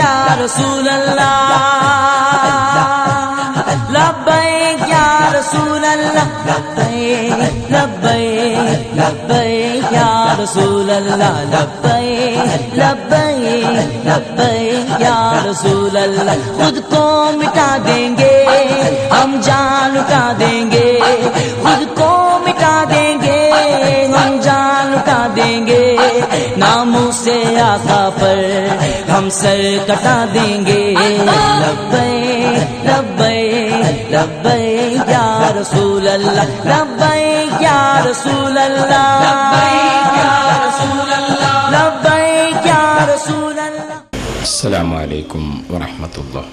या रसूल अल्लाह लब्बैक या रसूल अल्लाह लब्बैक लब्बैक लब्बैक या रसूल अल्लाह लब्बैक लब्बैक लब्बैक या रसूल अल्लाह खुद को मिटा देंगे हम जान लुटा देंगे खुद को मिटा देंगे हम जान लुटा देंगे नामों से आका पर हम सर कटा देंगे लब्बैक लब्बैक लब्बैक या रसूल अल्लाह लब्बैक या रसूल अल्लाह लब्बैक या रसूल अल्लाह लब्बैक या रसूल अल्लाह। अस्सलामु अलैकुम वरहमतुल्लाह।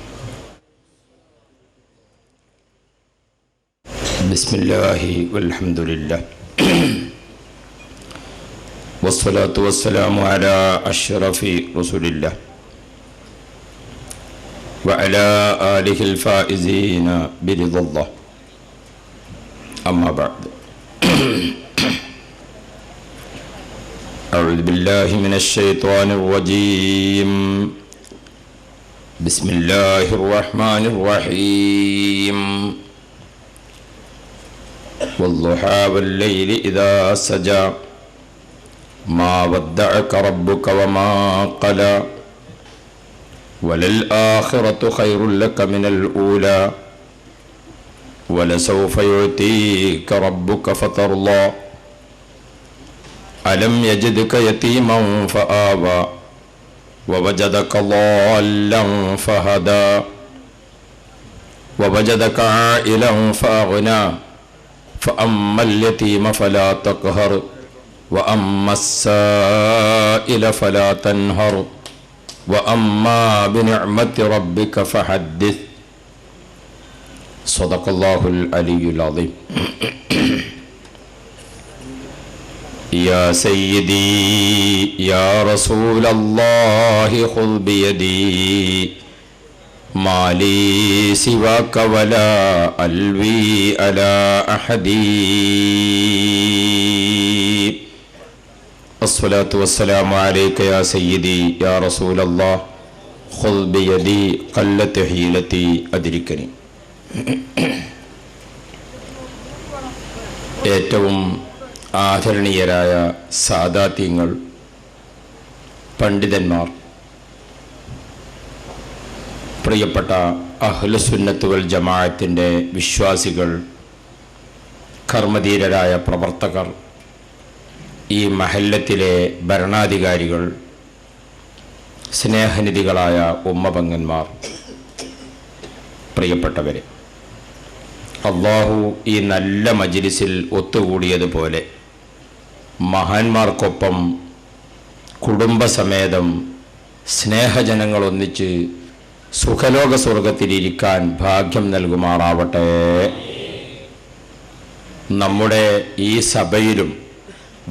बिस्मिल्लाहि वल्हम्दुलिल्लाह वस्सलातु वस्सलामु अला अशरफि रसूलिल्लाह व अला आलिहिल फाइज़ीना बिरिज़ल्लाह अम्मा बअद अऊज़ु बिल्लाहि मिनश शैतानिर रजीम बिस्मिल्लाहिर रहमानिर रहीम वल्लुहा वल्लैलि इज़ा सजा मा वद्दअक रब्बुक वमा क़ला वलल-आख़िरतु ख़ैरुल लक मिनल ऊला वलसौफ़ युअतीक रब्बुक फ़तर्ज़ा अलम यजिदक यतीमन फ़आवा ववजदक ज़ाल्लन फ़हदा ववजदक आइलन फ़अग़ना फ़अम्मल यतीम फ़ला तक़हर वअम्मा अस्साइल फ़ला तन्हर वअम्मा बिनिअमति रब्बिक फ़हद्दिस सदक़ल्लाहुल अलियुल अज़ीम। या सय्यदी या रसूलल्लाहि खुज़ बियदी माली सिवाक वला अल्वी अला अहदी अस्सलातु वस्सलामु अलैका या सय्यदी या रसूलल्लाह खुज़ बियदी क़ल्लत हीलती अद्रिकनी। ഏറ്റവും ആദരണീയരായ സാദാത്യങ്ങൾ, പണ്ഡിതന്മാർ, പ്രിയപ്പെട്ട അഹ്ലുസുന്നത്ത് വൽ ജമാഅത്തിൻ്റെ വിശ്വാസികൾ, കർമ്മധീരരായ പ്രവർത്തകർ, ഈ മഹല്ലത്തിലെ ഭരണാധികാരികൾ, സ്നേഹനിധികളായ ഉമ്മപങ്ങന്മാർ, പ്രിയപ്പെട്ടവരെ, അല്ലാഹു ഈ നല്ല മജ്ലിസിൽ ഒത്തുകൂടിയതുപോലെ മഹാന്മാർക്കൊപ്പം കുടുംബസമേതം സ്നേഹജനങ്ങൾ ഒന്നിച്ച് സുഖലോക സ്വർഗത്തിലിരിക്കാൻ ഭാഗ്യം നൽകുമാറാവട്ടെ. നമ്മുടെ ഈ സഭയിലും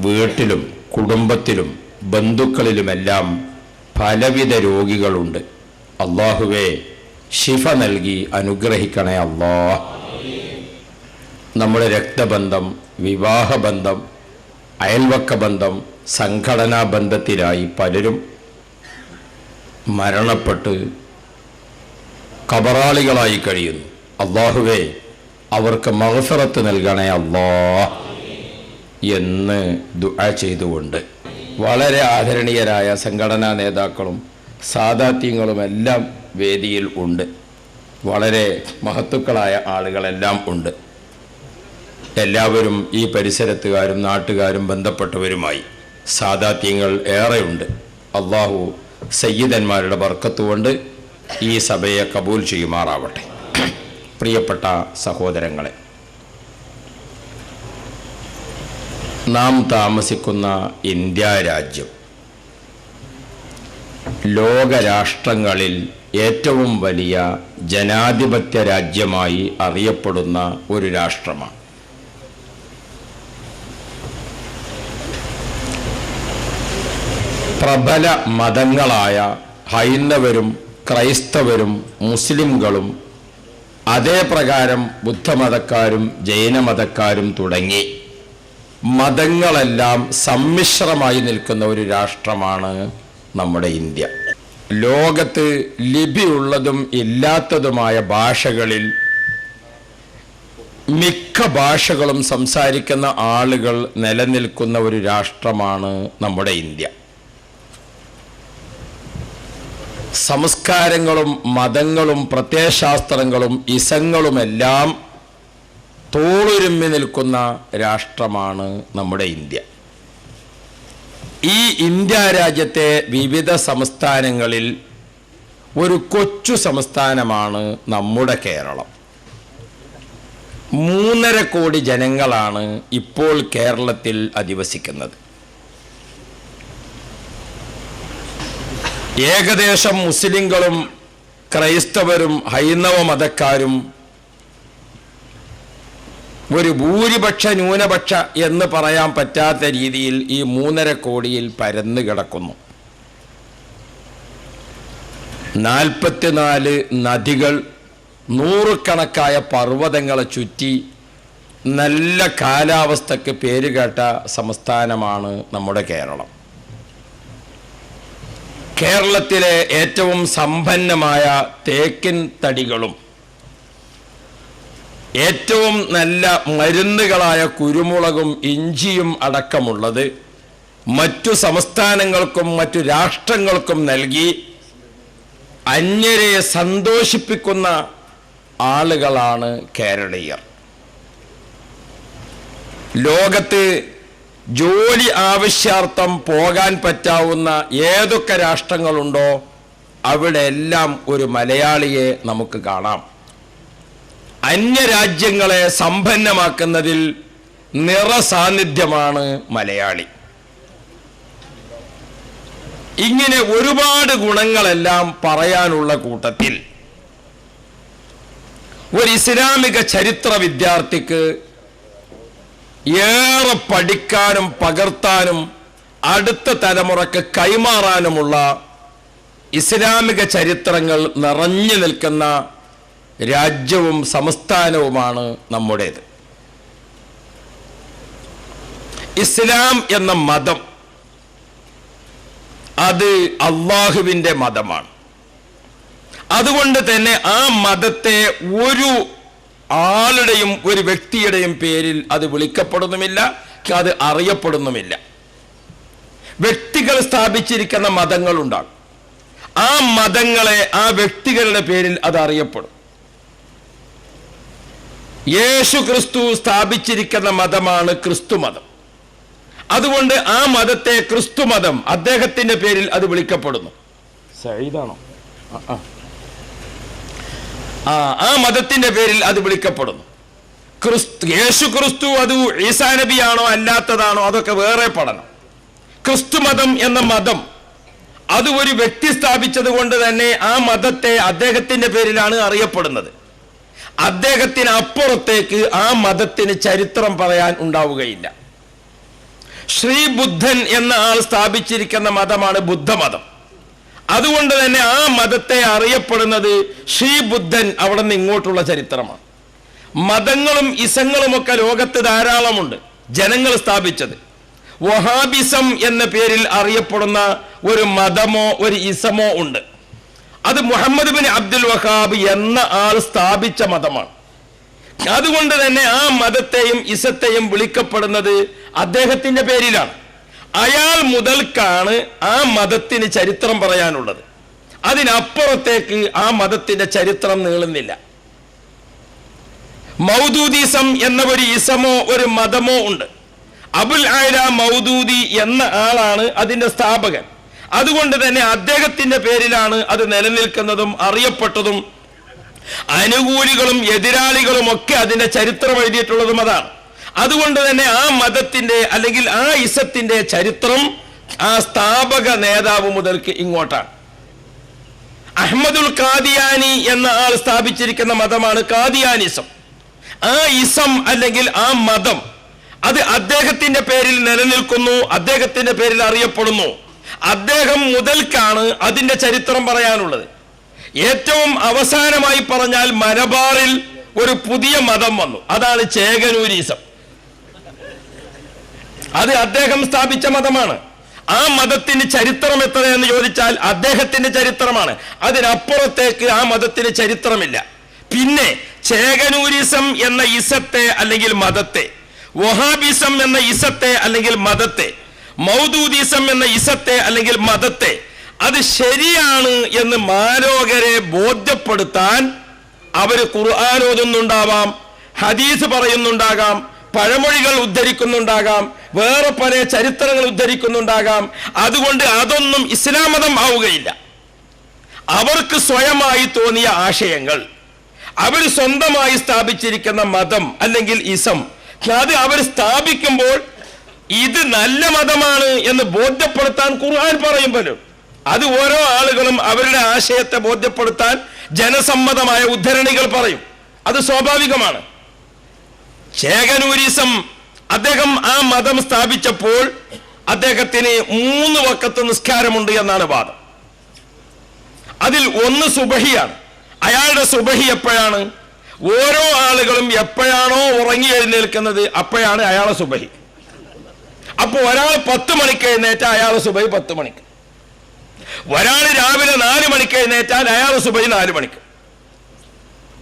വീട്ടിലും കുടുംബത്തിലും ബന്ധുക്കളിലുമെല്ലാം പലവിധ രോഗികളുണ്ട്. അല്ലാഹുവേ, ശിഫ നൽകി അനുഗ്രഹിക്കണേ അല്ലാഹ്. നമ്മുടെ രക്തബന്ധം, വിവാഹബന്ധം, അയൽവക്ക ബന്ധം, സംഘടനാ ബന്ധത്തിലായി പലരും മരണപ്പെട്ട് ഖബറാളികളായി കഴിയുന്നു. അല്ലാഹുവേ, അവർക്ക് മഗ്ഫിറത്ത് നൽകണേ അല്ലാഹ് എന്ന് ദുആ ചെയ്തുകൊണ്ട് വളരെ ആദരണീയരായ സംഘടനാ നേതാക്കളും സാദാത്യങ്ങളുമെല്ലാം വേദിയിൽ ഉണ്ട്. വളരെ മഹത്തുക്കളായ ആളുകളെല്ലാം ഉണ്ട്. എല്ലാവരും ഈ പരിസരത്തുകാരും നാട്ടുകാരും ബന്ധപ്പെട്ടവരുമായി സാദാത്യങ്ങൾ ഏറെയുണ്ട്. അല്ലാഹു സയ്യിദന്മാരുടെ ബർക്കത്ത് കൊണ്ട് ഈ സഭയെ കബൂൽ ചെയ്യുമാറാവട്ടെ. പ്രിയപ്പെട്ട സഹോദരങ്ങളെ, നാം താമസിക്കുന്ന ഇന്ത്യ രാജ്യം ലോകരാഷ്ട്രങ്ങളിൽ ഏറ്റവും വലിയ ജനാധിപത്യ രാജ്യമായി അറിയപ്പെടുന്ന ഒരു രാഷ്ട്രമാണ്. പ്രബല മതങ്ങളായ ഹൈന്ദവരും ക്രൈസ്തവരും മുസ്ലിംകളും അതേപ്രകാരം ബുദ്ധമതക്കാരും ജൈനമതക്കാരും തുടങ്ങി മതങ്ങളെല്ലാം സമ്മിശ്രമായി നിൽക്കുന്ന ഒരു രാഷ്ട്രമാണ് നമ്മുടെ ഇന്ത്യ. ലോകത്ത് ലിപിയുള്ളതും ഇല്ലാത്തതുമായ ഭാഷകളിൽ മിക്ക ഭാഷകളും സംസാരിക്കുന്ന ആളുകൾ നിലനിൽക്കുന്ന ഒരു രാഷ്ട്രമാണ് നമ്മുടെ ഇന്ത്യ. സംസ്കാരങ്ങളും മതങ്ങളും പ്രത്യയശാസ്ത്രങ്ങളും ഇസങ്ങളുമെല്ലാം തോളുരുമ്മി നിൽക്കുന്ന രാഷ്ട്രമാണ് നമ്മുടെ ഇന്ത്യ. ഈ ഇന്ത്യ രാജ്യത്തെ വിവിധ സംസ്ഥാനങ്ങളിൽ ഒരു കൊച്ചു സംസ്ഥാനമാണ് നമ്മുടെ കേരളം. 3.5 കോടി ജനങ്ങളാണ് ഇപ്പോൾ കേരളത്തിൽ അധിവസിക്കുന്നത്. ഏകദേശം മുസ്ലിങ്ങളും ക്രൈസ്തവരും ഹൈന്ദവ മതക്കാരും ഒരു ഭൂരിപക്ഷ ന്യൂനപക്ഷ എന്ന് പറയാൻ പറ്റാത്ത രീതിയിൽ ഈ 3.5 കോടിയിൽ പരന്നു കിടക്കുന്നു. 44 നദികൾ, നൂറുകണക്കായ പർവ്വതങ്ങളെ ചുറ്റി നല്ല കാലാവസ്ഥക്ക് പേരുകേട്ട സംസ്ഥാനമാണ് നമ്മുടെ കേരളം. കേരളത്തിലെ ഏറ്റവും സമ്പന്നമായ തേക്കിൻ തടികളും ഏറ്റവും നല്ല മരുന്നുകളായ കുരുമുളകും ഇഞ്ചിയും അടക്കമുള്ളത് മറ്റു സംസ്ഥാനങ്ങൾക്കും മറ്റു രാഷ്ട്രങ്ങൾക്കും നൽകി അന്യരെ സന്തോഷിപ്പിക്കുന്ന ആളുകളാണ് കേരളീയർ. ലോകത്ത് ജോലി ആവശ്യാർത്ഥം പോകാൻ പറ്റാവുന്ന ഏതൊക്കെ രാഷ്ട്രങ്ങളുണ്ടോ അവിടെ എല്ലാം ഒരു മലയാളിയെ നമുക്ക് കാണാം. അന്യരാജ്യങ്ങളെ സമ്പന്നമാക്കുന്നതിൽ നിറസാന്നിധ്യമാണ് മലയാളി. ഇങ്ങനെ ഒരുപാട് ഗുണങ്ങളെല്ലാം പറയാനുള്ള കൂട്ടത്തിൽ ഒരു ഇസ്ലാമിക ചരിത്ര വിദ്യാർത്ഥിക്ക് ഏറെ പഠിക്കാനും പകർത്താനും അടുത്ത തലമുറക്ക് കൈമാറാനുമുള്ള ഇസ്ലാമിക ചരിത്രങ്ങൾ നിറഞ്ഞു നിൽക്കുന്ന രാജ്യവും സംസ്ഥാനവുമാണ് നമ്മുടേത്. ഇസ്ലാം എന്ന മതം അത് അള്ളാഹുവിൻ്റെ മതമാണ്. അതുകൊണ്ട് തന്നെ ആ മതത്തെ ഒരു ആളുടെയും ഒരു വ്യക്തിയുടെയും പേരിൽ അത് വിളിക്കപ്പെടുന്നുമില്ല, അത് അറിയപ്പെടുന്നുമില്ല. വ്യക്തികൾ സ്ഥാപിച്ചിരിക്കുന്ന മതങ്ങളുണ്ടാകും. ആ മതങ്ങളെ ആ വ്യക്തികളുടെ പേരിൽ അത് അറിയപ്പെടും. യേശു ക്രിസ്തു സ്ഥാപിച്ചിരിക്കുന്ന മതമാണ് ക്രിസ്തു മതം. അതുകൊണ്ട് ആ മതത്തെ ക്രിസ്തു മതം, അദ്ദേഹത്തിന്റെ പേരിൽ അത് വിളിക്കപ്പെടുന്നു. സയ്യിദാണോ? ആ മതത്തിന്റെ പേരിൽ അത് വിളിക്കപ്പെടുന്നു. യേശു ക്രിസ്തു അത് ഈസാ നബിയാണോ അല്ലാത്തതാണോ അതൊക്കെ വേറെ പഠനം. ക്രിസ്തു മതം എന്ന മതം അത് ഒരു വ്യക്തി സ്ഥാപിച്ചത് കൊണ്ട് തന്നെ ആ മതത്തെ അദ്ദേഹത്തിന്റെ പേരിലാണ് അറിയപ്പെടുന്നത്. അദ്ദേഹത്തിന് അപ്പുറത്തേക്ക് ആ മതത്തിന് ചരിത്രം പറയാൻ ഉണ്ടാവുകയില്ല. ശ്രീ ബുദ്ധൻ എന്ന ആൾ സ്ഥാപിച്ചിരിക്കുന്ന മതമാണ് ബുദ്ധമതം. അതുകൊണ്ട് തന്നെ ആ മതത്തെ അറിയപ്പെടുന്നത് ശ്രീ ബുദ്ധൻ, അവിടെ നിന്ന് ഇങ്ങോട്ടുള്ള ചരിത്രമാണ്. മതങ്ങളും ഇസങ്ങളുമൊക്കെ ലോകത്ത് ധാരാളമുണ്ട്, ജനങ്ങൾ സ്ഥാപിച്ചത്. വഹാബിസം എന്ന പേരിൽ അറിയപ്പെടുന്ന ഒരു മതമോ ഒരു ഇസമോ ഉണ്ട്. അത് മുഹമ്മദ് ബിൻ അബ്ദുൽ വഹാബ് എന്ന ആൾ സ്ഥാപിച്ച മതമാണ്. അതുകൊണ്ട് തന്നെ ആ മതത്തെയും ഇസത്തെയും വിളിക്കപ്പെടുന്നത് അദ്ദേഹത്തിന്റെ പേരിലാണ്. അയാൾ മുതൽക്കാണ് ആ മതത്തിന് ചരിത്രം പറയാനുള്ളത്. അതിനപ്പുറത്തേക്ക് ആ മതത്തിന്റെ ചരിത്രം നീളുന്നില്ല. മൗദൂദിസം എന്ന ഒരു ഇസമോ ഒരു മതമോ ഉണ്ട്. അബുൽ ആല മൗദൂദി എന്ന ആളാണ് അതിന്റെ സ്ഥാപകൻ. അതുകൊണ്ട് തന്നെ അദ്ദേഹത്തിന്റെ പേരിലാണ് അത് നിലനിൽക്കുന്നതും അറിയപ്പെട്ടതും അനുകൂലികളും എതിരാളികളും ഒക്കെ അതിന്റെ ചരിത്രം എഴുതിയിട്ടുള്ളതും അതാണ്. അതുകൊണ്ട് തന്നെ ആ മതത്തിന്റെ അല്ലെങ്കിൽ ആ ഇസത്തിന്റെ ചരിത്രം ആ സ്ഥാപക നേതാവ് മുതൽക്ക് ഇങ്ങോട്ടാണ്. അഹ്മദുൽ ഖാദിയാനി എന്ന ആൾ സ്ഥാപിച്ചിരിക്കുന്ന മതമാണ് ഖാദിയാനിസം. ആ ഇസം അല്ലെങ്കിൽ ആ മതം അത് അദ്ദേഹത്തിന്റെ പേരിൽ നിലനിൽക്കുന്നു, അദ്ദേഹത്തിന്റെ പേരിൽ അറിയപ്പെടുന്നു. അദ്ദേഹം മുതൽക്കാണ് അതിന്റെ ചരിത്രം പറയാനുള്ളത്. ഏറ്റവും അവസാനമായി പറഞ്ഞാൽ മലബാറിൽ ഒരു പുതിയ മതം വന്നു, അതാണ് ചേകനൂരിസം. അത് അദ്ദേഹം സ്ഥാപിച്ച മതമാണ്. ആ മതത്തിന് ചരിത്രം എത്രയെന്ന് ചോദിച്ചാൽ അദ്ദേഹത്തിന്റെ ചരിത്രമാണ്. അതിനപ്പുറത്തേക്ക് ആ മതത്തിന് ചരിത്രമില്ല. പിന്നെ ചേകനൂരിസം എന്ന ഇസത്തെ അല്ലെങ്കിൽ മതത്തെ, വഹാബിസം എന്ന ഇസത്തെ അല്ലെങ്കിൽ മതത്തെ, മൗദൂദിസം എന്ന ഇസത്തെ അല്ലെങ്കിൽ മതത്തെ അത് ശരിയാണ് എന്ന് മാലോകരെ ബോധ്യപ്പെടുത്താൻ അവര് ഖുർആൻ ഓതുന്നുണ്ടാവാം, ഹദീസ് പറയുന്നുണ്ടാകാം, പഴമൊഴികൾ ഉദ്ധരിക്കുന്നുണ്ടാകാം, വേറെ പല ചരിത്രങ്ങൾ ഉദ്ധരിക്കുന്നുണ്ടാകാം. അതുകൊണ്ട് അതൊന്നും ഇസ്ലാം മതം ആവുകയില്ല. അവർക്ക് സ്വയമായി തോന്നിയ ആശയങ്ങൾ, അവർ സ്വന്തമായി സ്ഥാപിച്ചിരിക്കുന്ന മതം അല്ലെങ്കിൽ ഇസം, അത് അവർ സ്ഥാപിക്കുമ്പോൾ ഇത് നല്ല മതമാണ് എന്ന് ബോധ്യപ്പെടുത്താൻ ഖുർആൻ പറയുമ്പോഴും അത് ഓരോ ആളുകളും അവരുടെ ആശയത്തെ ബോധ്യപ്പെടുത്താൻ ജനസമ്മതമായ ഉദ്ധരണികൾ പറയും. അത് സ്വാഭാവികമാണ്. ചേകനൂരിസം അദ്ദേഹം ആ മതം സ്ഥാപിച്ചപ്പോൾ അദ്ദേഹത്തിന് 3 വഖത്ത് നിസ്കാരമുണ്ട് എന്നാണ് വാദം. അതിൽ ഒന്ന് സുബഹിയാണ്. അയാളുടെ സുബഹി എപ്പോഴാണ്? ഓരോ ആളുകളും എപ്പോഴാണോ ഉറങ്ങി എഴുന്നേൽക്കുന്നത് അപ്പോഴാണ് അയാളെ സുബഹി. അപ്പോൾ ഒരാൾ 10 മണിക്ക് എഴുന്നേറ്റാൽ അയാളെ സുബഹി 10 മണിക്ക്, ഒരാൾ രാവിലെ 4 മണിക്ക് എഴുന്നേറ്റാൽ അയാളെ സുബഹി 4 മണിക്ക്.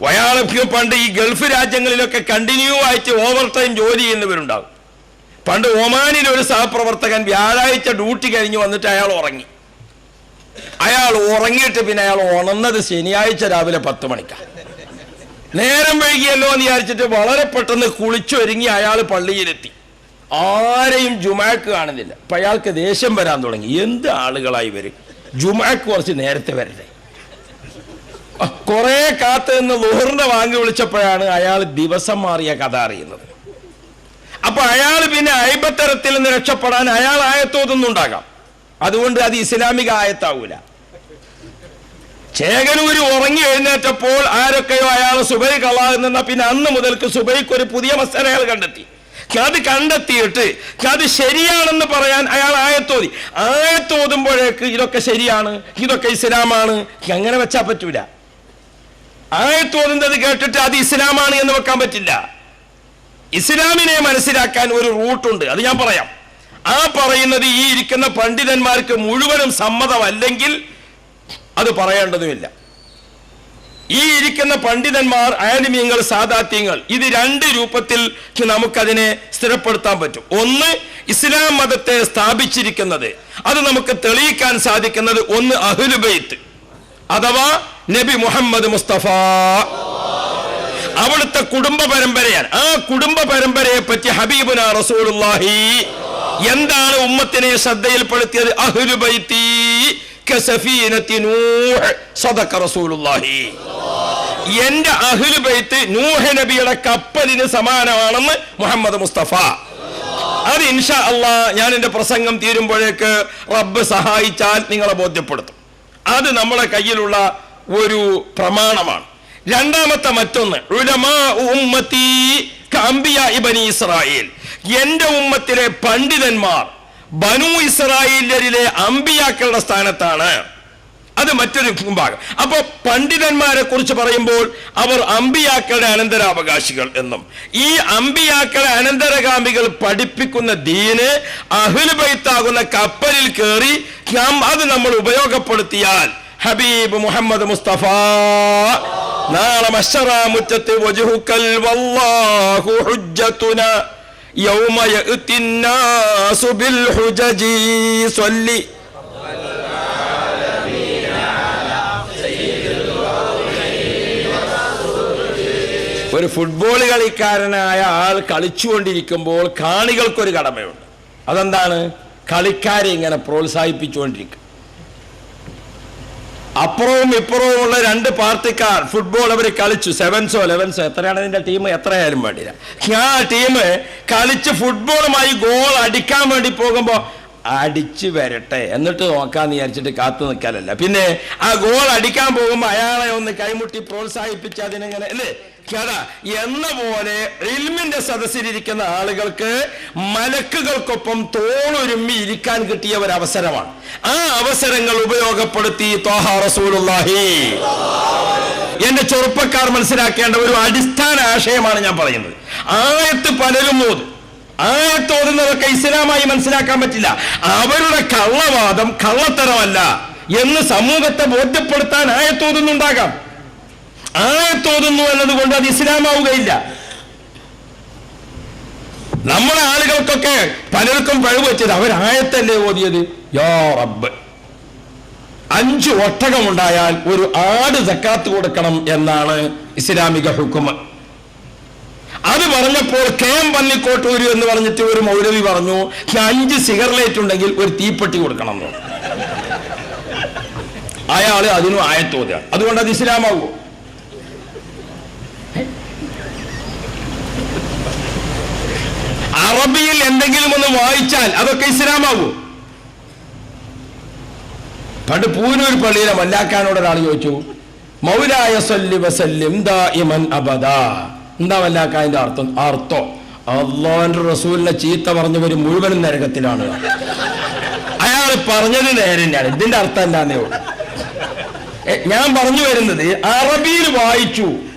അയാൾക്ക് പണ്ട് ഈ ഗൾഫ് രാജ്യങ്ങളിലൊക്കെ കണ്ടിന്യൂ ആയിട്ട് ഓവർ ടൈം ജോലി ചെയ്യുന്നവരുണ്ടാകും. പണ്ട് ഒമാനിൽ ഒരു സഹപ്രവർത്തകൻ വ്യാഴാഴ്ച ഡ്യൂട്ടി കഴിഞ്ഞ് വന്നിട്ട് അയാൾ ഉറങ്ങി. അയാൾ ഉറങ്ങിയിട്ട് പിന്നെ അയാൾ ഉണർന്നത് ശനിയാഴ്ച രാവിലെ 10 മണിക്കാണ്. നേരം വൈകിയല്ലോ എന്ന് വിചാരിച്ചിട്ട് വളരെ പെട്ടെന്ന് കുളിച്ചൊരുങ്ങി അയാൾ പള്ളിയിലെത്തി. ആരെയും ജുമാക്ക് കാണുന്നില്ല. അപ്പൊ അയാൾക്ക് ദേഷ്യം വരാൻ തുടങ്ങി. എന്ത് ആളുകളായി വരും, ജുമാക്ക് കുറച്ച് നേരത്തെ വരട്ടെ. കുറെ കാത്ത് നിന്ന് ളുഹറിന്റെ വാങ്ങി വിളിച്ചപ്പോഴാണ് അയാൾ ദിവസം മാറിയ കഥ അറിയുന്നത്. അപ്പൊ അയാൾ പിന്നെ അയ്ബത്തരത്തിൽ നിന്ന് രക്ഷപ്പെടാൻ അയാൾ ആയത്തോതൊന്നുണ്ടാകാം. അതുകൊണ്ട് അത് ഇസ്ലാമിക ആയത്താവൂല. ചേകനൂര് ഉറങ്ങി എഴുന്നേറ്റപ്പോൾ ആരൊക്കെയോ അയാൾ സുബൈ കളാകുന്ന പിന്നെ അന്ന് മുതൽക്ക് സുബൈക്ക് ഒരു പുതിയ മസല അയാൾ കണ്ടെത്തി. അത് കണ്ടെത്തിയിട്ട് അത് ശരിയാണെന്ന് പറയാൻ അയാൾ ആയത്തോതി. ആയത്തോതുമ്പോഴേക്ക് ഇതൊക്കെ ശരിയാണ്, ഇതൊക്കെ ഇസ്ലാമാണ്, അങ്ങനെ വെച്ചാൽ പറ്റൂല. ആയത്തോതുന്നത് കേട്ടിട്ട് അത് ഇസ്ലാമാണ് എന്ന് വെക്കാൻ പറ്റില്ല. ഇസ്ലാമിനെ മനസ്സിലാക്കാൻ ഒരു റൂട്ടുണ്ട്, അത് ഞാൻ പറയാം. ആ പറയുന്നത് ഈ ഇരിക്കുന്ന പണ്ഡിതന്മാർക്ക് മുഴുവനും സമ്മതമല്ലെങ്കിൽ അത് പറയേണ്ടതുമില്ല. ഈ ഇരിക്കുന്ന പണ്ഡിതന്മാർ, ആലിമീങ്ങൾ, സാദാത്യങ്ങൾ, ഇത് 2 രൂപത്തിൽ നമുക്കതിനെ സ്ഥിരപ്പെടുത്താൻ പറ്റും. ഒന്ന്, ഇസ്ലാം മതത്തെ സ്ഥാപിച്ചിരിക്കുന്നത്, അത് നമുക്ക് തെളിയിക്കാൻ സാധിക്കുന്നത് ഒന്ന് അഹ്ലുൽ ബൈത്ത് അഥവാ നബി മുഹമ്മദ് മുസ്തഫ, അവിടുത്തെ കുടുംബ പരമ്പരയാണ്. ആ കുടുംബ പരമ്പരയെ പറ്റി ഹബീബുന റസൂലുള്ളാഹി എന്താണ് ഉമ്മത്തിനെ ശ്രദ്ധയിൽപ്പെടുത്തിയത്? അഹ്ലുൽ ബൈത്തി കസഫീനത്തി നൂഹ് സദഖ റസൂലുള്ളാഹി. എന്റെ അഹ്ലുൽ ബൈത്ത് നൂഹ് നബിയുടെ കപ്പലിന് സമാനമാണെന്ന് മുഹമ്മദ് മുസ്തഫ. അത് ഇൻഷാ അല്ലാഹ് ഞാൻ എന്റെ പ്രസംഗം തീരുമ്പോഴേക്ക് റബ്ബ് സഹായിച്ചാൽ നിങ്ങളെ ബോധ്യപ്പെടുത്തും. അത് നമ്മളെ കയ്യിലുള്ള ഒരു പ്രമാണമാണ്. രണ്ടാമത്തെ മറ്റൊന്ന്, ഉലമാ ഉമ്മത്തി കഅംബിയാ ബനി ഇസ്രായേൽ, എന്റെ ഉമ്മത്തിലെ പണ്ഡിതന്മാർ ബനു ഇസ്രായേലിലെ അമ്പിയാക്കളുടെ സ്ഥാനത്താണ്. അത് മറ്റൊരു ഭാഗം. അപ്പൊ പണ്ഡിതന്മാരെ കുറിച്ച് പറയുമ്പോൾ അവർ അമ്പിയാക്കളുടെ അനന്തരാവകാശികൾ എന്നും, ഈ അമ്പിയാക്കളെ അനന്തരഗാമികൾ പഠിപ്പിക്കുന്ന ദീന് അഹ്ലുൽ ബൈത്താകുന്ന കപ്പലിൽ കയറി അത് നമ്മൾ ഉപയോഗപ്പെടുത്തിയാൽ ഹബീബ് മുഹമ്മദ് മുസ്തഫ നാളെ മശ്ശറാ മുറ്റത്ത് വജ്ഹുകൽ വല്ലാഹു ഹുജ്ജതുന യൗമ യഅ്തിന്നാസു ബിൽ ഹുജജി സ്വല്ലി. ഒരു ഫുട്ബോൾ കളിക്കാരനായ ആൾ കളിച്ചുകൊണ്ടിരിക്കുമ്പോൾ കാണികൾക്കൊരു കടമയുണ്ട്. അതെന്താണ്? കളിക്കാരെ ഇങ്ങനെ പ്രോത്സാഹിപ്പിച്ചുകൊണ്ടിരിക്കും. അപ്പുറവും ഇപ്പുറവും ഉള്ള 2 പാർട്ടിക്കാർ ഫുട്ബോൾ അവർ കളിച്ചു, 7സോ 11സോ എത്രയാണ് അതിന്റെ ടീം, എത്രയായാലും വേണ്ടില്ല. ആ ടീം കളിച്ച് ഫുട്ബോളുമായി ഗോൾ അടിക്കാൻ വേണ്ടി പോകുമ്പോ അടിച്ചു വരട്ടെ എന്നിട്ട് നോക്കാന്ന് വിചാരിച്ചിട്ട് കാത്തു നിൽക്കാനല്ല, പിന്നെ ആ ഗോൾ അടിക്കാൻ പോകുമ്പോ അയാളെ ഒന്ന് കൈമുട്ടി പ്രോത്സാഹിപ്പിച്ച് അതിനെങ്ങനെ അല്ലേ കഥ എന്ന പോലെ ഇൽമിന്റെ സദസ്സിലിരിക്കുന്ന ആളുകൾക്ക് മലക്കുകൾക്കൊപ്പം തോളുരുമ്മി ഇരിക്കാൻ കിട്ടിയ ഒരു അവസരമാണ്. ആ അവസരങ്ങൾ ഉപയോഗപ്പെടുത്തി ത്വാഹ റസൂലുള്ളാഹി. എന്റെ ചെറുപ്പക്കാർ മനസ്സിലാക്കേണ്ട ഒരു അടിസ്ഥാന ആശയമാണ് ഞാൻ പറയുന്നത്. ആയത്ത് പലരും ഓതും, ആയത്തോതുന്നതൊക്കെ ഇസ്ലാമായി മനസ്സിലാക്കാൻ പറ്റില്ല. അവരുടെ കള്ളവാദം കള്ളത്തരമല്ല എന്ന് സമൂഹത്തെ ബോധ്യപ്പെടുത്താൻ ആയത്തോതുന്നുണ്ടാകാം. ആയത്തോതുന്നു എന്നതുകൊണ്ട് അത് ഇസ്ലാമാവുകയില്ല. നമ്മുടെ ആളുകൾക്കൊക്കെ പലർക്കും പഴവ് വെച്ചത് അവരായത്തല്ലേ ഓതിയത്. യാ റബ്ബ്, 5 ഒട്ടകമുണ്ടായാൽ ഒരു ആട് സക്കാത്ത് കൊടുക്കണം എന്നാണ് ഇസ്ലാമിക ഹുക്മ. അത് പറഞ്ഞപ്പോൾ KM പന്നിക്കോട്ടൂര് എന്ന് പറഞ്ഞിട്ട് ഒരു മൗലവി പറഞ്ഞു 5 സിഗരറ്റ് ഉണ്ടെങ്കിൽ ഒരു തീപ്പെട്ടി കൊടുക്കണം. അയാള് അതിനും ആയത്തോതുകയാണ്. അതുകൊണ്ട് അത് ഇസ്ലാമാവോ? അറബിയിൽ എന്തെങ്കിലും ഒന്ന് വായിച്ചാൽ അതൊക്കെ ഇസ്ലാമാവോ? പണ്ട് പൂനൂർ പള്ളിയിലെ മല്ലാക്കാനോട് ഒരാൾ ചോദിച്ചു, മൗലായ സല്ലി വസല്ലിം ദായിമൻ അബദാ. എന്താ മല്ലാക്കാന്റെ അർത്ഥം? അല്ലാഹുവിന്റെ റസൂലിനെ ചീത്ത പറഞ്ഞവര് മുഴുവനും നരകത്തിലാണ്. അയാൾ പറഞ്ഞത് നേരെ തന്നെയാണ്. ഇതിന്റെ അർത്ഥം എന്താന്നേ ഉള്ളൂ. ഞാൻ പറഞ്ഞു വരുന്നത്, അറബിയിൽ വായിച്ചു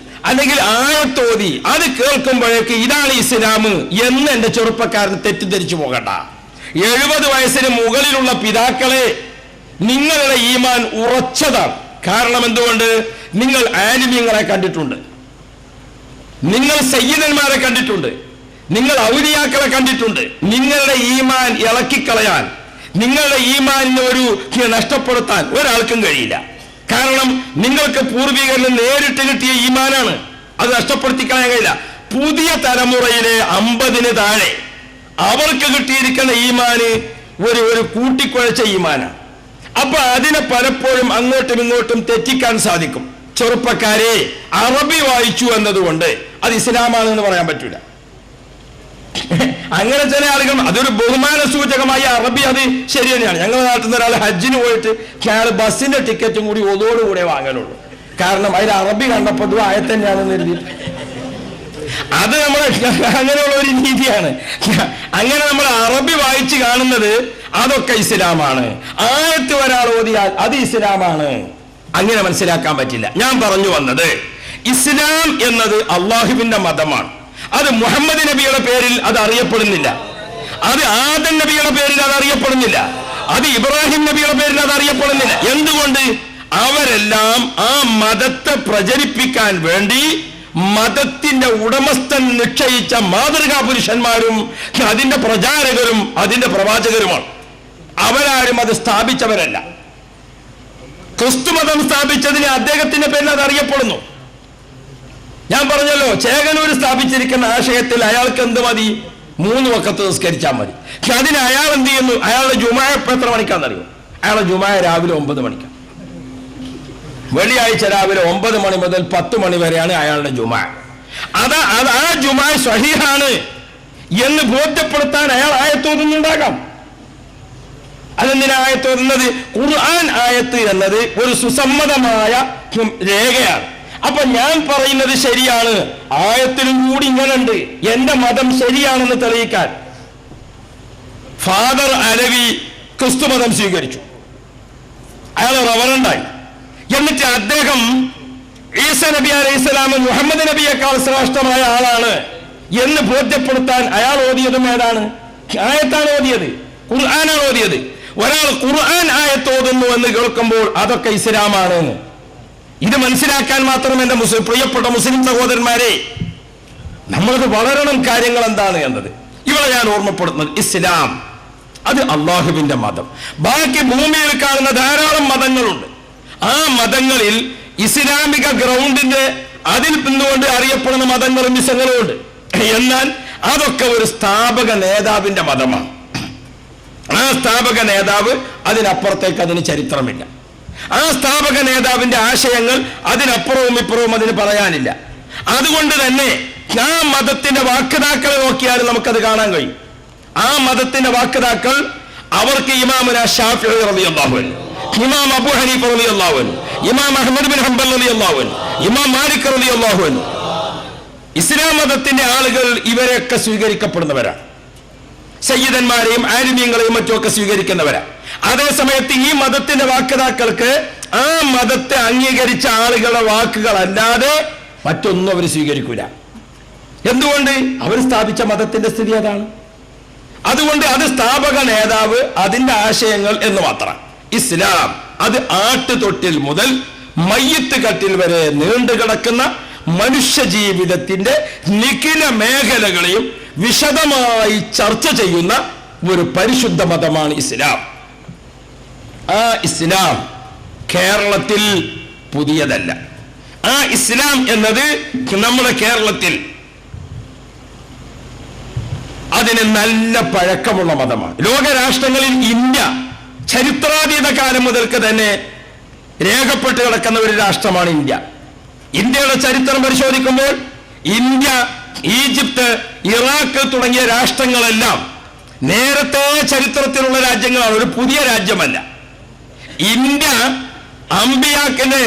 അല്ലെങ്കിൽ ആയത്തോതി അത് കേൾക്കുമ്പോഴേക്ക് ഇതാണ് ഇസ്ലാം എന്ന് എന്റെ ചെറുപ്പക്കാരൻ തെറ്റിദ്ധരിച്ചു പോകണ്ട. 70 വയസ്സിന് മുകളിലുള്ള പിതാക്കളെ, നിങ്ങളുടെ ഈമാൻ ഉറച്ചതാണ്. കാരണം എന്തുകൊണ്ട്? നിങ്ങൾ ആലിമീങ്ങളെ കണ്ടിട്ടുണ്ട്, നിങ്ങൾ സയ്യിദന്മാരെ കണ്ടിട്ടുണ്ട്, നിങ്ങൾ ഔലിയാക്കളെ കണ്ടിട്ടുണ്ട്. നിങ്ങളുടെ ഈമാൻ ഇളക്കിക്കളയാൻ, നിങ്ങളുടെ ഈമാനിനെ ഒരു നഷ്ടപ്പെടുത്താൻ ഒരാൾക്കും കഴിയില്ല. കാരണം നിങ്ങൾക്ക് പൂർവികരിൽ നേരിട്ട് കിട്ടിയ ഈമാനാണ്. അത് നഷ്ടപ്പെടുത്തി കളയാൻ കഴിയില്ല. പുതിയ തലമുറയിലെ 50-ന് താഴെ അവർക്ക് കിട്ടിയിരിക്കുന്ന ഈമാന് ഒരു കൂട്ടിക്കുഴച്ച ഈമാനാണ്. അപ്പൊ അതിനെ പലപ്പോഴും അങ്ങോട്ടും ഇങ്ങോട്ടും തെറ്റിക്കാൻ സാധിക്കും. ചെറുപ്പക്കാരെ, അറബി വായിച്ചു എന്നതുകൊണ്ട് അത് ഇസ്ലാമാണെന്ന് പറയാൻ പറ്റൂല. അങ്ങനെ ചില ആളുകൾ അതൊരു ബഹുമാന സൂചകമായി അറബി അത് ശരി തന്നെയാണ്. ഞങ്ങളുടെ നാട്ടിൽ നിന്ന് ഒരാൾ ഹജ്ജിന് പോയിട്ട് അയാൾ ബസ്സിന്റെ ടിക്കറ്റും കൂടി ഒതോടുകൂടെ വാങ്ങാനുള്ളൂ. കാരണം അതിൽ അറബി കണ്ടപ്പോൾ ആയത്തന്നെയാണെന്ന് കരുതി. അത് നമ്മൾ അങ്ങനെയുള്ള ഒരു രീതിയാണ്. അങ്ങനെ നമ്മൾ അറബി വായിച്ച് കാണുന്നത് അതൊക്കെ ഇസ്ലാമാണ്. ആയത്ത് ഒരാൾ ഓതിയാൽ അത് ഇസ്ലാമാണ്. അങ്ങനെ മനസ്സിലാക്കാൻ പറ്റില്ല. ഞാൻ പറഞ്ഞു വന്നത്, ഇസ്ലാം എന്നത് അള്ളാഹുവിന്റെ മതമാണ്. അത് മുഹമ്മദ് നബിയുടെ പേരിൽ അത് അറിയപ്പെടുന്നില്ല, അത് ആദം നബിയുടെ പേരിൽ അത് അറിയപ്പെടുന്നില്ല, അത് ഇബ്രാഹിം നബിയുടെ പേരിൽ അത് അറിയപ്പെടുന്നില്ല. എന്തുകൊണ്ട്? അവരെല്ലാം ആ മതത്തെ പ്രചരിപ്പിക്കാൻ വേണ്ടി മതത്തിന്റെ ഉടമസ്ഥൻ നിശ്ചയിച്ച മാതൃകാ പുരുഷന്മാരും അതിന്റെ പ്രചാരകരും അതിന്റെ പ്രവാചകരുമാണ്. അവരാരും അത് സ്ഥാപിച്ചവരല്ല. ക്രിസ്തു മതം സ്ഥാപിച്ചതിന് അദ്ദേഹത്തിന്റെ പേരിൽ അത് അറിയപ്പെടുന്നു. ഞാൻ പറഞ്ഞല്ലോ, ചേകനൂർ സ്ഥാപിച്ചിരിക്കുന്ന ആശയത്തിൽ അയാൾക്ക് എന്ത് മതി? 3 വഖത്ത് നിസ്കരിച്ചാൽ മതി. അതിന് അയാൾ എന്ത് ചെയ്യുന്നു? അയാളുടെ ജുമാ എത്ര മണിക്കാണെന്നറിയോ? അയാളുടെ ജുമാ രാവിലെ 9 മണിക്കാണ്. വെള്ളിയാഴ്ച രാവിലെ 9 മണി മുതൽ 10 മണി വരെയാണ് അയാളുടെ ജുമാ. ആ ജുമാ സ്വഹീഹാണ് എന്ന് ബോധ്യപ്പെടുത്താൻ അയാൾ ആയത്തോതുന്നുണ്ടാകാം. അതെന്തിനാ ആയത്തോതുന്നത്? ഖുർആൻ ആയത്ത് എന്നത് ഒരു സുസമ്മതമായ രേഖയാണ്. അപ്പൊ ഞാൻ പറയുന്നത് ശരിയാണ്, ആയത്തിലും കൂടി ഇങ്ങനുണ്ട്, എന്റെ മതം ശരിയാണെന്ന് തെളിയിക്കാൻ. ഫാദർ അലവി ക്രിസ്തു മതം സ്വീകരിച്ചു, അയാൾ റവറണ്ടായി. എന്നിട്ട് അദ്ദേഹം ഈസ നബി അലൈഹിസ്സലാം മുഹമ്മദ് നബിയേക്കാൾ ശ്രേഷ്ഠമായ ആളാണ് എന്ന് ബോധ്യപ്പെടുത്താൻ അയാൾ ഓതിയതും ഏതാണ്? ആയത്താണ് ഓതിയത്, ഖുർആനാണ് ഓതിയത്. ഒരാൾ ഖുർആൻ ആയത്തോതുന്നു എന്ന് കേൾക്കുമ്പോൾ അതൊക്കെ ഇസ്ലാമാണ്. ഇത് മനസ്സിലാക്കാൻ മാത്രം എന്റെ പ്രിയപ്പെട്ട മുസ്ലിം സഹോദരന്മാരെ, നമ്മളത് വളരണം കാര്യങ്ങൾ എന്താണ് എന്നത്. ഇവിടെ ഞാൻ ഓർമ്മപ്പെടുത്തുന്നത്, ഇസ്ലാം അത് അള്ളാഹുവിന്റെ മതം. ബാക്കി ഭൂമിയിൽ കാണുന്ന ധാരാളം മതങ്ങളുണ്ട്. ആ മതങ്ങളിൽ ഇസ്ലാമിക ഗ്രൗണ്ടിന്റെ അതിൽ നിന്നുകൊണ്ട് അറിയപ്പെടുന്ന മതങ്ങളും വിഷയങ്ങളും ഉണ്ട്. എന്നാൽ അതൊക്കെ ഒരു സ്ഥാപക നേതാവിന്റെ മതമാണ്. ആ സ്ഥാപക നേതാവ്, അതിനപ്പുറത്തേക്ക് അതിന് ചരിത്രമില്ല. ആ സ്ഥാപക നേതാവിന്റെ ആശയങ്ങൾ അതിനപ്പുറവും ഇപ്പുറവും അതിന് പറയാനില്ല. അതുകൊണ്ട് തന്നെ ആ മതത്തിന്റെ വാക്താക്കളെ നോക്കിയാൽ നമുക്കത് കാണാൻ കഴിയും. ആ മതത്തിന്റെ വാക്താക്കൾ അവർക്ക് ഇമാമുന ശാഫിഈ റളിയല്ലാഹു അൻഹു, ഇമാം അബൂ ഹനീഫ റളിയല്ലാഹു അൻഹു, ഇമാം അഹ്മദ് ബിൻ ഹംബൽ റളിയല്ലാഹു അൻഹു, ഇമാം മാലിക് റളിയല്ലാഹു അൻഹു, ഇസ്ലാം മതത്തിന്റെ ആളുകൾ ഇവരെയൊക്കെ സ്വീകരിക്കപ്പെടുന്നവരാണ്. സയ്യിദന്മാരെയും ആലിമീങ്ങളെയും മറ്റുമൊക്കെ സ്വീകരിക്കുന്നവരാ. അതേ സമയത്ത് ഈ മതത്തിന്റെ വാക്താക്കൾക്ക് ആ മതത്തെ അംഗീകരിച്ച ആളുകളുടെ വാക്കുകളല്ലാതെ മറ്റൊന്നും അവർ സ്വീകരിക്കൂല. എന്തുകൊണ്ട്? അവർ സ്ഥാപിച്ച മതത്തിന്റെ സ്ഥിതി അതാണ്. അതുകൊണ്ട് അത് സ്ഥാപക നേതാവ്, അതിന്റെ ആശയങ്ങൾ എന്ന് മാത്രം. ഇസ്ലാം അത് ആട്ടുതൊട്ടിൽ മുതൽ മയ്യത്ത് കട്ടിൽ വരെ നീണ്ടുകിടക്കുന്ന മനുഷ്യ ജീവിതത്തിന്റെ നിഖില മേഖലകളെയും വിശദമായി ചർച്ച ചെയ്യുന്ന ഒരു പരിശുദ്ധ മതമാണ് ഇസ്ലാം. ആ ഇസ്ലാം കേരളത്തിൽ പുതിയതല്ല. ആ ഇസ്ലാം എന്നത് നമ്മുടെ കേരളത്തിൽ അതിന് നല്ല പഴക്കമുള്ള മതമാണ്. ലോകരാഷ്ട്രങ്ങളിൽ ഇന്ത്യ ചരിത്രാതീത കാലം മുതൽക്ക് തന്നെ രേഖപ്പെട്ട് കിടക്കുന്ന ഒരു രാഷ്ട്രമാണ് ഇന്ത്യ. ഇന്ത്യയുടെ ചരിത്രം പരിശോധിക്കുമ്പോൾ ഇന്ത്യ, ഈജിപ്ത്, ഇറാഖ് തുടങ്ങിയ രാഷ്ട്രങ്ങളെല്ലാം നേരത്തെ ചരിത്രത്തിലുള്ള രാജ്യങ്ങളാണ്, ഒരു പുതിയ രാജ്യമല്ല. ഇന്ത്യ അംബിയാക്കിന്റെ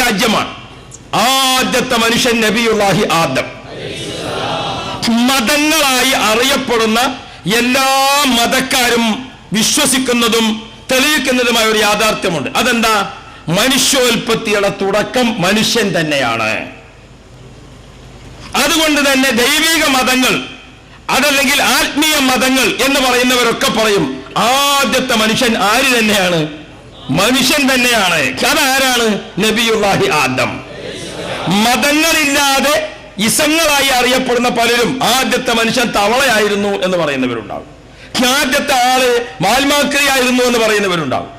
രാജ്യമാണ്. ആദ്യത്തെ മനുഷ്യൻ നബിയുല്ലാഹി ആദം. മതങ്ങളായി അറിയപ്പെടുന്ന എല്ലാ മതക്കാരും വിശ്വസിക്കുന്നതും തെളിയിക്കുന്നതുമായ ഒരു യാഥാർത്ഥ്യമുണ്ട്. അതെന്താ? മനുഷ്യോൽപത്തിയുടെ തുടക്കം മനുഷ്യൻ തന്നെയാണ്. അതുകൊണ്ട് തന്നെ ദൈവിക മതങ്ങൾ, അതല്ലെങ്കിൽ ആത്മീയ മതങ്ങൾ എന്ന് പറയുന്നവരൊക്കെ പറയും ആദ്യത്തെ മനുഷ്യൻ ആര് തന്നെയാണ്? മനുഷ്യൻ തന്നെയാണ്. അതാരാണ്? നബിയുല്ലാഹി ആദം. മതങ്ങളില്ലാതെ ഇസങ്ങളായി അറിയപ്പെടുന്ന പലരും ആദ്യത്തെ മനുഷ്യൻ തവളയായിരുന്നു എന്ന് പറയുന്നവരുണ്ടാവും. ആദ്യത്തെ ആള് മാൽമാക്രിയായിരുന്നു എന്ന് പറയുന്നവരുണ്ടാവും.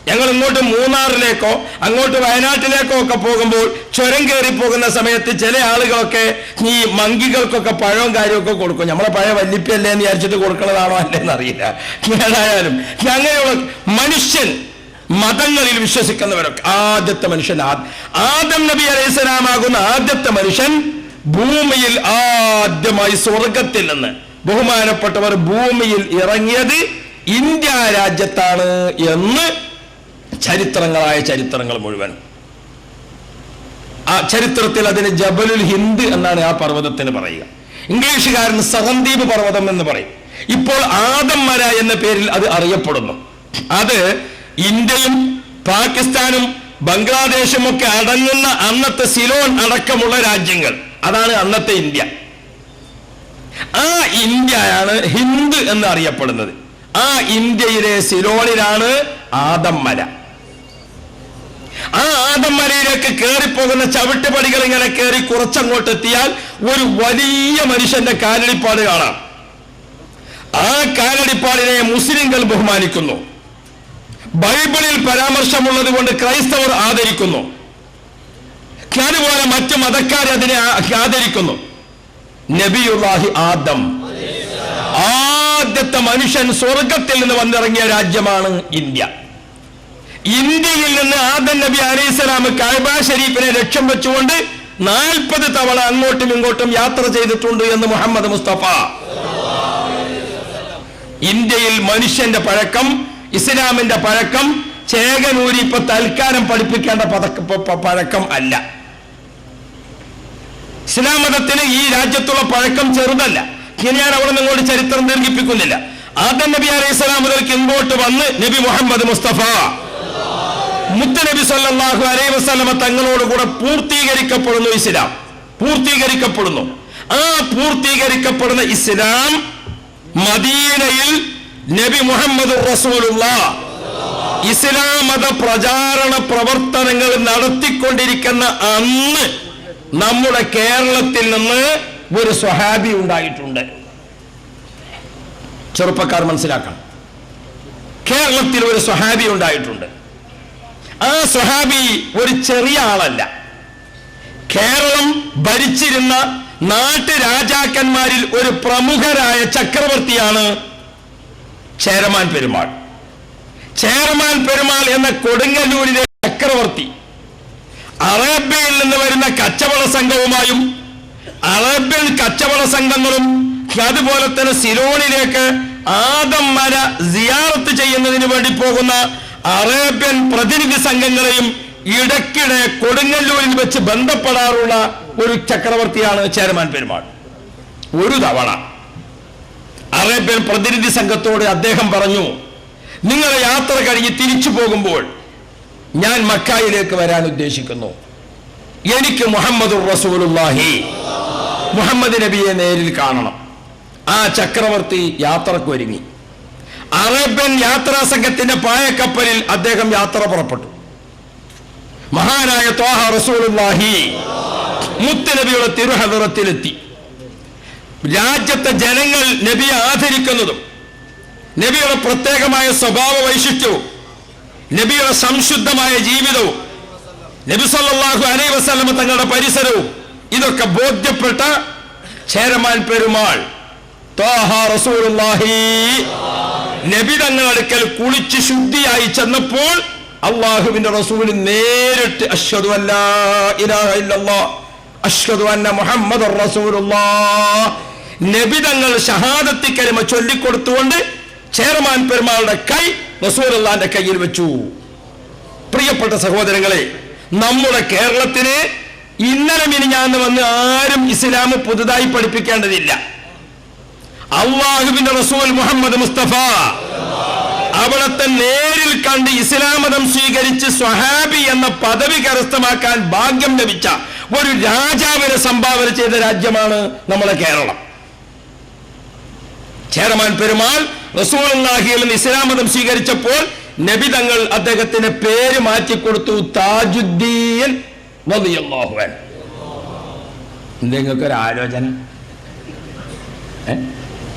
ഞങ്ങൾ ഇങ്ങോട്ട് മൂന്നാറിലേക്കോ അങ്ങോട്ട് വയനാട്ടിലേക്കോ ഒക്കെ പോകുമ്പോൾ ചുരം കയറി പോകുന്ന സമയത്ത് ചില ആളുകളൊക്കെ ഈ മങ്കികൾക്കൊക്കെ പഴവും കാര്യമൊക്കെ കൊടുക്കും. നമ്മളെ പഴയ വല്ലിപ്പല്ലേ എന്ന് വിചാരിച്ചിട്ട് കൊടുക്കുന്നതാണോ അല്ലേന്ന് അറിയില്ല. ഏതായാലും അങ്ങനെയുള്ള മനുഷ്യൻ, മതങ്ങളിൽ വിശ്വസിക്കുന്നവരൊക്കെ ആദ്യത്തെ മനുഷ്യൻ ആദം നബി അലൈഹിസ്സലാമാകുന്ന ആദ്യത്തെ മനുഷ്യൻ ഭൂമിയിൽ ആദ്യമായി സ്വർഗത്തിൽ നിന്ന് ബഹുമാനപ്പെട്ടവർ ഭൂമിയിൽ ഇറങ്ങിയത് ഇന്ത്യ രാജ്യത്താണ് എന്ന് ചരിത്രങ്ങൾ മുഴുവൻ. ആ ചരിത്രത്തിൽ അതിന് ജബലുൽ ഹിന്ദ് എന്നാണ് ആ പർവ്വതത്തിന് പറയുക. ഇംഗ്ലീഷുകാരൻ സഹന്ദീപ് പർവ്വതം എന്ന് പറയും. ഇപ്പോൾ ആദം മല എന്ന പേരിൽ അത് അറിയപ്പെടുന്നു. അത് ഇന്ത്യയും പാകിസ്ഥാനും ബംഗ്ലാദേശും ഒക്കെ അടങ്ങുന്ന അന്നത്തെ സിലോൺ അടക്കമുള്ള രാജ്യങ്ങൾ, അതാണ് അന്നത്തെ ഇന്ത്യ. ആ ഇന്ത്യയാണ് ഹിന്ദ് എന്ന് അറിയപ്പെടുന്നത്. ആ ഇന്ത്യയിലെ സിലോണിലാണ് ആദം മല. ആ ആദം മലയിലേക്ക് കയറിപ്പോകുന്ന ചവിട്ടുപടികൾ ഇങ്ങനെ കയറി കുറച്ചങ്ങോട്ട് എത്തിയാൽ ഒരു വലിയ മനുഷ്യന്റെ കാലടിപ്പാട് കാണാം. ആ കാലടിപ്പാടിനെ മുസ്ലിങ്ങൾ ബഹുമാനിക്കുന്നു. ബൈബിളിൽ പരാമർശമുള്ളത് കൊണ്ട് ക്രൈസ്തവർ ആദരിക്കുന്നു. അതുപോലെ മറ്റു മതക്കാർ അതിനെ ആദരിക്കുന്നു. നബിയുല്ലാഹി ആദം, ആദ്യത്തെ മനുഷ്യൻ സ്വർഗത്തിൽ നിന്ന് വന്നിറങ്ങിയ രാജ്യമാണ് ഇന്ത്യ. ഇന്ത്യയിൽ നിന്ന് ആദം നബി അലൈഹിസ്സലാം കഅബ ഷരീഫിനെ ലക്ഷ്യം വെച്ചുകൊണ്ട് 40 തവണ അങ്ങോട്ടും ഇങ്ങോട്ടും യാത്ര ചെയ്തിട്ടുണ്ട് എന്ന് മുഹമ്മദ് മുസ്തഫ. ഇന്ത്യയിൽ മനുഷ്യന്റെ പഴക്കം, ഇസ്ലാമിന്റെ പഴക്കം ചേകനൂരി ഇപ്പൊ തൽക്കാലം പഠിപ്പിക്കേണ്ട പഴക്കം അല്ല. ഇസ്ലാം മതത്തിന് ഈ രാജ്യത്തുള്ള പഴക്കം ചെറുതല്ല. ഞാൻ അവിടെ നിങ്ങോട്ട് ചരിത്രം ദീർഘിപ്പിക്കുന്നില്ല. ആദം നബി അലൈഹിസ്സലാം മുതൽക്ക് ഇങ്ങോട്ട് വന്ന് നബി മുഹമ്മദ് മുസ്തഫ മുത്തനബി സല്ലല്ലാഹു അലൈഹി വസല്ലമ തങ്ങളോട് കൂടെ പൂർത്തീകരിക്കപ്പെടുന്നു. ഇസ്ലാം പൂർത്തീകരിക്കപ്പെടുന്നു. ആ പൂർത്തീകരിക്കപ്പെടുന്ന ഇസ്ലാം മദീനയിൽ നബി മുഹമ്മദ് റസൂലുള്ളാഹ് ഇസ്ലാം മത പ്രചാരണ പ്രവർത്തനങ്ങൾ നടത്തിക്കൊണ്ടിരിക്കുന്ന അന്ന് നമ്മുടെ കേരളത്തിൽ നിന്ന് ഒരു സ്വഹാബി ഉണ്ടായിട്ടുണ്ട്. ചെറുപ്പക്കാർ മനസ്സിലാക്കണം, കേരളത്തിൽ ഒരു സ്വഹാബി ഉണ്ടായിട്ടുണ്ട്. ആ സ്വഹാബി ഒരു ചെറിയ ആളല്ല. കേരളം ഭരിച്ചിരുന്ന നാട്ടുരാജാക്കന്മാരിൽ ഒരു പ്രമുഖരായ ചക്രവർത്തിയാണ് ചേരമാൻ പെരുമാൾ. ചേരമാൻ പെരുമാൾ എന്ന കൊടുങ്ങല്ലൂരിലെ ചക്രവർത്തി അറേബ്യയിൽ നിന്ന് വരുന്ന കച്ചവട സംഘവുമായും അറേബ്യൻ കച്ചവട സംഘങ്ങളും അതുപോലെ തന്നെ സിലോണിലേക്ക് ആദം മല സിയാറത്ത് ചെയ്യുന്നതിന് വേണ്ടി പോകുന്ന അറേബ്യൻ പ്രതിനിധി സംഘങ്ങളെയും ഇടയ്ക്കിടെ കൊടുങ്ങല്ലൂരിൽ വെച്ച് ബന്ധപ്പെടാറുള്ള ഒരു ചക്രവർത്തിയാണ് ചേരമാൻ പെരുമാൾ. ഒരു തവണ അറേബ്യൻ പ്രതിനിധി സംഘത്തോട് അദ്ദേഹം പറഞ്ഞു, നിങ്ങളെ യാത്ര കഴിഞ്ഞ് തിരിച്ചു പോകുമ്പോൾ ഞാൻ മക്കായിലേക്ക് വരാൻ ഉദ്ദേശിക്കുന്നു. എനിക്ക് മുഹമ്മദുർ റസൂലുള്ളാഹി, മുഹമ്മദ് നബിയെ നേരിൽ കാണണം. ആ ചക്രവർത്തി യാത്രക്കൊരുങ്ങി. അറേബ്യൻ യാത്രാ സംഘത്തിന്റെ പായക്കപ്പലിൽ അദ്ദേഹം യാത്ര പുറപ്പെട്ടു. മഹാനായ ത്വാഹ റസൂലുള്ളാഹി മുത്തുനബിയുടെ തിരുഹദറത്തിലെത്തി. രാജ്യത്തെ ജനങ്ങൾ നബിയെ ആദരിക്കുന്നതും നബിയുടെ പ്രത്യേകമായ സ്വഭാവ വൈശിഷ്ട്യവും നബിയുടെ സംശുദ്ധമായ ജീവിതവും നബി സല്ലല്ലാഹു അലൈഹി വസല്ലം തങ്ങളുടെ പരിസരവും ഇതൊക്കെ ബോധ്യപ്പെട്ട ചേരമാൻ പെരുമാൾ ത്വാഹ റസൂലുള്ളാഹി നബി തങ്ങളുടെ അടുക്കൽ കുളിച്ച് ശുദ്ധിയായി ചെന്നപ്പോൾ അല്ലാഹുവിന്റെ റസൂൽ നേരിട്ട് അശ്ഹദു അല്ലാ ഇലാഹ ഇല്ലല്ലാഹ് അശ്ഹദു അന്ന മുഹമ്മദുർ റസൂലുള്ളാഹ് നബി തങ്ങൾ ഷഹാദത്തി കലിമ ചൊല്ലിക്കൊടുത്തുകൊണ്ട് ചേരമാൻ പെരുമാളുടെ കൈ റസൂലുള്ളാഹിന്റെ കയ്യിൽ വെച്ചു. പ്രിയപ്പെട്ട സഹോദരങ്ങളെ, നമ്മുടെ കേരളത്തിന് ഇന്നലെ മിനിഞ്ഞാന്ന് വന്ന് ആരും ഇസ്ലാം പുതുതായി പഠിപ്പിക്കേണ്ടതില്ല. അല്ലാഹുവിന്റെ റസൂൽ മുഹമ്മദ് മുസ്തഫ അവിടത്തെ നേരിൽ കണ്ട് ഇസ്ലാം മതം സ്വീകരിച്ച് സ്വഹാബി എന്ന പദവി കരസ്ഥമാക്കാൻ ഭാഗ്യം ലഭിച്ച ഒരു രാജാവിനെ സംഭാവന ചെയ്ത രാജ്യമാണ് നമ്മുടെ കേരളം. ചേരമാൻ പെരുമാൾ റസൂലുള്ളാഹിയിൽ നിന്ന് ഇസ്ലാം മതം സ്വീകരിച്ചപ്പോൾ നബി തങ്ങൾ അദ്ദേഹത്തിന്റെ പേര് മാറ്റിക്കൊടുത്തു, താജുദ്ദീൻ റളിയല്ലാഹു അൻഹു. നിങ്ങൾക്കൊരു ആലോചന?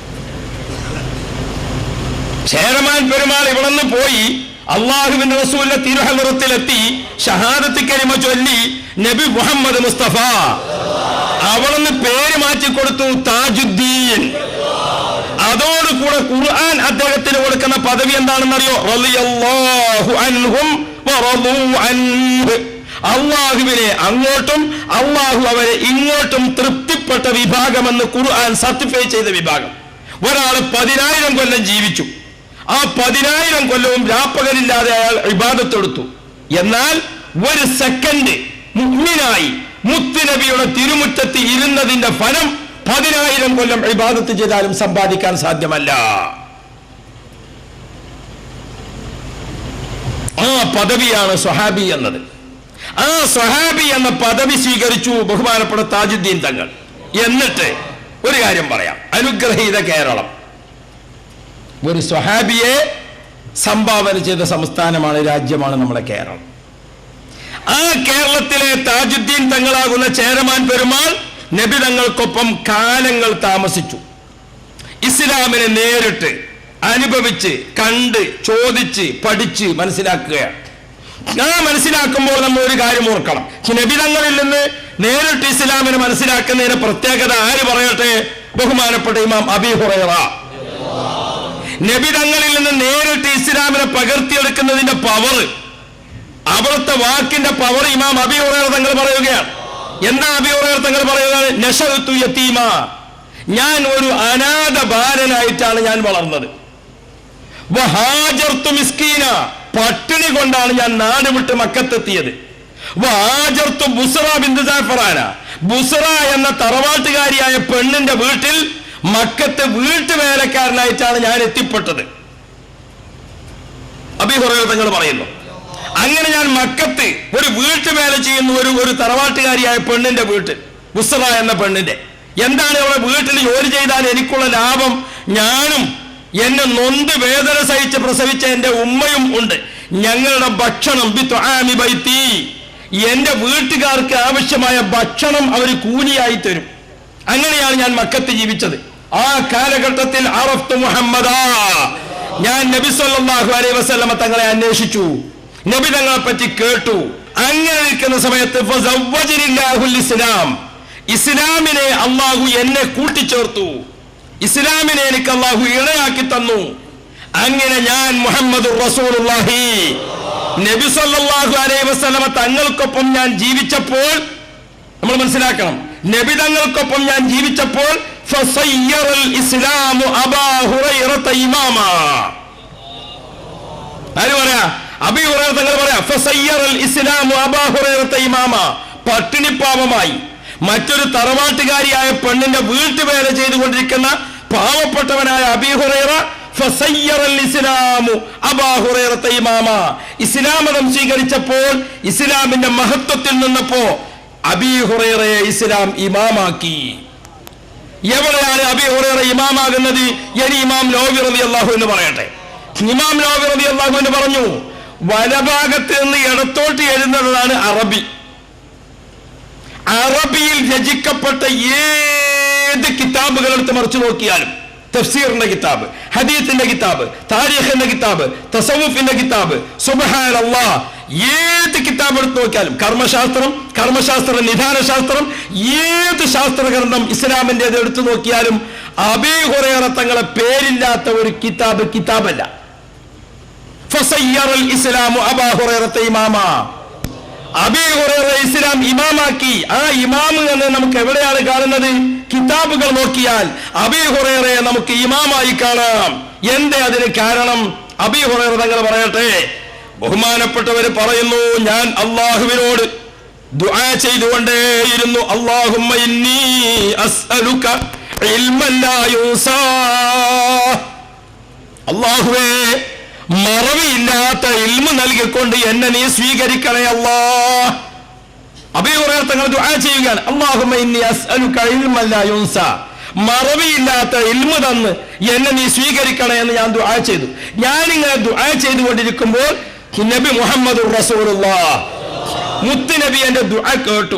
ചേരമാൻ പെരുമാൾ ഇവിടെ നിന്ന് പോയി അള്ളാഹുവിന്റെ റസൂലിന്റെ തിരുഹദറത്തിലെത്തി ഷഹാദത്ത് കലിമ ചൊല്ലി നബി മുഹമ്മദ് മുസ്തഫ അവിടുന്ന് പേര് മാറ്റിക്കൊടുത്തു താജുദ്ദീൻ. അതോടുകൂടെ ഖുർആൻ അദ്ദേഹത്തിന് കൊടുക്കുന്ന പദവി എന്താണെന്നറിയോ? റളിയല്ലാഹു അൻഹും വറളൂ അൻഹു. അള്ളാഹുവിനെ അങ്ങോട്ടും അള്ളാഹു അവരെ ഇങ്ങോട്ടും തൃപ്തിപ്പെട്ട വിഭാഗമെന്ന് ഖുർആൻ സർട്ടിഫൈ ചെയ്ത വിഭാഗം. ഒരാൾ 10,000 കൊല്ലം ജീവിച്ചു. ആ 10,000 കൊല്ലവും രാപ്പകലില്ലാതെ അയാൾ ഇബാദത്തെടുത്തു. എന്നാൽ ഒരു സെക്കൻഡ് മുഅ്മിനായി മുത്തുനബിയുടെ തിരുമുറ്റത്ത് ഇരുന്നതിന്റെ ഫലം 10,000 കൊല്ലം ഇബാദത്ത് ചെയ്താലും സമ്പാദിക്കാൻ സാധ്യമല്ല. ആ പദവിയാണ് സ്വഹാബി എന്നത്. ആ സ്വഹാബി എന്ന പദവി സ്വീകരിച്ചു ബഹുമാനപ്പെട്ട താജുദ്ദീൻ തങ്ങൾ. എന്നിട്ട് ഒരു കാര്യം പറയാം, അനുഗ്രഹീത കേരളം ഒരു സ്വഹാബിയെ സംഭാവന ചെയ്ത സംസ്ഥാനമാണ്, രാജ്യമാണ് നമ്മുടെ കേരളം. ആ കേരളത്തിലെ താജുദ്ദീൻ തങ്ങളാകുന്ന ചേരമാൻ പെരുമാൾ നബി തങ്ങൾക്കൊപ്പം കാലങ്ങൾ താമസിച്ചു. ഇസ്ലാമിനെ നേരിട്ട് അനുഭവിച്ച് കണ്ട് ചോദിച്ച് പഠിച്ച് മനസ്സിലാക്കുകയാണ്. ആ മനസ്സിലാക്കുമ്പോൾ നമ്മൾ ഒരു കാര്യം ഓർക്കണം, നബി തങ്ങളിൽ നിന്ന് നേരിട്ട് ഇസ്ലാമിനെ മനസ്സിലാക്കുന്നതിന് പ്രത്യേകത ആര് പറയട്ടെ? ബഹുമാനപ്പെട്ട ഇമാം അബീ ഹുറൈറ. നബി തങ്ങളിൽ നിന്ന് നേരിട്ട് ഇസ്ലാമിനെ പകർത്തിയെടുക്കുന്നതിന്റെ പവർ, അവിടുത്തെ വാക്കിന്റെ പവർ ഇമാം അബീ ഹുറൈറ തങ്ങൾ പറയുകയാണ്. എന്താ അബീ ഹുറൈറ തങ്ങൾ പറയുന്നത്? നശഅതു യതീമ, ഞാൻ ഒരു അനാഥ ബാലനായിട്ടാണ് ഞാൻ വളർന്നത്. വഹാജർതു മിസ്കീന, പട്ടിണി കൊണ്ടാണ് ഞാൻ നാട് വിട്ട് മക്കത്തെത്തിയത്. വഹാജർതു ബുസ്റ ബിന്ത് ജഅഫറാന, ബുസ്റ എന്ന തറവാട്ടുകാരിയായ പെണ്ണിന്റെ വീട്ടിൽ മക്കത്ത് വീട്ടുവേലക്കാരനായിട്ടാണ് ഞാൻ എത്തിപ്പെട്ടത്. അബീ ഹുറൈറ തങ്ങൾ പറയുന്നു, അങ്ങനെ ഞാൻ മക്കത്ത് ഒരു വീട്ടുവേല ചെയ്യുന്ന ഒരു തറവാട്ടുകാരിയായ പെണ്ണിന്റെ വീട്ടിൽ, ബുസ്റ എന്ന പെണ്ണിന്റെ. എന്താണ് അവളെ വീട്ടിൽ ജോലി ചെയ്താൽ എനിക്കുള്ള ലാഭം? ഞാനും എന്നെ നൊന്ത് വേദന സഹിച്ച് പ്രസവിച്ച എന്റെ ഉമ്മയും ഉണ്ട്. ഞങ്ങളുടെ ഭക്ഷണം ബിത്ആമി ബൈത്തി, എന്റെ വീട്ടുകാർക്ക് ആവശ്യമായ ഭക്ഷണം അവർ കൂലിയായി തരും. അങ്ങനെയാണ് ഞാൻ മക്കത്ത് ജീവിച്ചത്. ആ കാലഘട്ടത്തിൽ അറഫ്തു മുഹമ്മദ, ഞാൻ നബി സല്ലല്ലാഹു അലൈഹി വസല്ലമ തങ്ങളെ അന്വേഷിച്ചു, നബി തങ്ങളെ പറ്റി കേട്ടു. അങ്ങനെ ഇരിക്കുന്ന സമയത്ത് ഫസവ്വജനില്ലാഹുൽ ഇസ്ലാം, ഇസ്ലാമിനെ അള്ളാഹു എന്നെ കൂട്ടിച്ചേർത്തു, ഇസ്ലാമിനെ എനിക്ക് അള്ളാഹു ഇണയാക്കി തന്നു. അങ്ങനെ ഞാൻ മുഹമ്മദുർ റസൂലുള്ളാഹി നബി സല്ലല്ലാഹു അലൈഹി വസല്ലമ തങ്ങൾക്കൊപ്പം ഞാൻ ജീവിച്ചപ്പോൾ, നമ്മൾ മനസ്സിലാക്കണം, നബി തങ്ങൾക്കൊപ്പം ഞാൻ ജീവിച്ചപ്പോൾ ഫസയ്യറൽ ഇസ്ലാമു അബാ ഹുറൈറത ഇമാമ. ആര് പറയാ? അബീ ഹുറൈറ തങ്ങൾ പറയാ, ഫസയ്യറൽ ഇസ്ലാമു അബാ ഹുറൈറത ഇമാമ. പട്ടിണിപ്പാവമായി മറ്റൊരു തറവാട്ടുകാരിയായ പെണ്ണിന്റെ വീട്ടുവേല ചെയ്തുകൊണ്ടിരിക്കുന്ന പാവപ്പെട്ടവനായ അബീ ഹുറൈറ ഫസയ്യറൽ ഇസ്ലാമു അബാ ഹുറൈറത ഇമാമ, ഇസ്ലാം മതം സ്വീകരിച്ചപ്പോൾ, ഇസ്ലാമിന്റെ മഹത്വത്തിൽ നിന്നപ്പോ അബീ ഹുറൈറയെ ഇസ്ലാം ഇമാമാക്കി. എവിടെയാണ് അബീ ഹുറൈറ ഇമാമാകുന്നത്? ഇനി ഇമാം നവവി റളിയല്ലാഹു അൻഹു പറയട്ടെ. ഇമാം നവവി റളിയല്ലാഹു അൻഹു പറഞ്ഞു, വലഭാഗത്ത് നിന്ന് ഇടത്തോട്ട് എഴുതുന്നതാണ് അറബി. അറബിയിൽ രചിക്കപ്പെട്ട ഏത് കിതാബുകൾ എടുത്ത് മറിച്ചു നോക്കിയാലും, തഫ്സീറിന്റെ കിതാബ്, ഹദീത്തിന്റെ കിതാബ്, താരീഖിന്റെ കിതാബ്, തസവുഫിന്റെ കിതാബ്, സുബ്ഹാനല്ലാഹ്, ഏത് കിതാബ് എടുത്ത് നോക്കിയാലും, കർമ്മശാസ്ത്രം, നിധാനശാസ്ത്രം, ഏത് ശാസ്ത്ര ഗ്രന്ഥം ഇസ്ലാമിന്റെ എടുത്തു നോക്കിയാലും അബീ ഹുറൈറ തങ്ങളെ പേരില്ലാത്ത ഒരു കിതാബല്ല. ഫസയ്യറൽ ഇസ്ലാമു അബാ ഹുറൈറത ഇമാമാ. അബീ ഹുറൈറ ഇസ്ലാം ഇമാമാക്കി. ആ ഇമാമ് എന്ന് നമുക്ക് എവിടെയാണ് കാണുന്നത്? കിതാബുകൾ നോക്കിയാൽ അബീ ഹുറൈറയെ നമുക്ക് ഇമാമായി കാണാം. എന്തേ അതിന് കാരണം? അബീ ഹുറൈറ തങ്ങൾ പറയട്ടെ, ബഹുമാനപ്പെട്ടവര് പറയുന്നു, ഞാൻ അള്ളാഹുവിനോട് ദുആ ചെയ്തുകൊണ്ടേയിരുന്നു, അല്ലാഹുമ്മ ഇന്നി അസ്അലുക ഇൽമൻ ലാ യുസാ. അല്ലാഹുവേ, മറവിയില്ലാത്ത ഇൽമു നൽകിക്കൊണ്ട് എന്നെ നീ സ്വീകരിക്കണേ അല്ലാഹ്. അബീ ഹുറൈറ തങ്ങൾ ദുആ ചെയ്യുകയാണ്, അല്ലാഹുമ്മ ഇന്നി അസ്അലുക ഇൽമൻ ലാ യുസാ, മറവിയില്ലാത്ത ഇൽമു തന്ന് എന്നെ നീ സ്വീകരിക്കണേ എന്ന് ഞാൻ ദുആ ചെയ്തു. ഞാനിങ്ങനെ ദുആ ചെയ്തുകൊണ്ടിരിക്കുമ്പോൾ നബി മുഹമ്മദ് റസൂലുള്ളാഹ്, മുത്ത് നബി എന്റെ ദുആ കേട്ടു.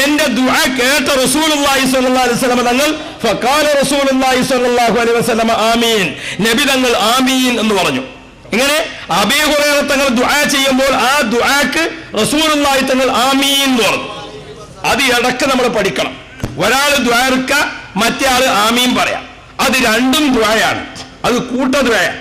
എന്റെ ദുആ കേട്ട റസൂലുള്ളാഹി സ്വല്ലല്ലാഹു അലൈഹി വസല്ലം തങ്ങൾ ഫഖാല റസൂലുള്ളാഹി സ്വല്ലല്ലാഹു അലൈഹി വസല്ലം ആമീൻ, നബി തങ്ങൾ ആമീൻ എന്ന് പറഞ്ഞു. ഇങ്ങനെ അബീ ഹുറൈറ തങ്ങൾ ദുആ ചെയ്യുമ്പോൾ ആ ദുആക്ക് റസൂലുള്ളാഹി തങ്ങൾ ആമീൻ എന്ന് പറഞ്ഞു. അത് ഇടക്ക് നമ്മൾ പഠിക്കണം. ഒരാൾ ദുആ എടുക്കുക, മറ്റേ ആള് ആമീൻ പറയാം. അത് രണ്ടും ദുആയാണ്, അത് കൂട്ട ദുആയാണ്.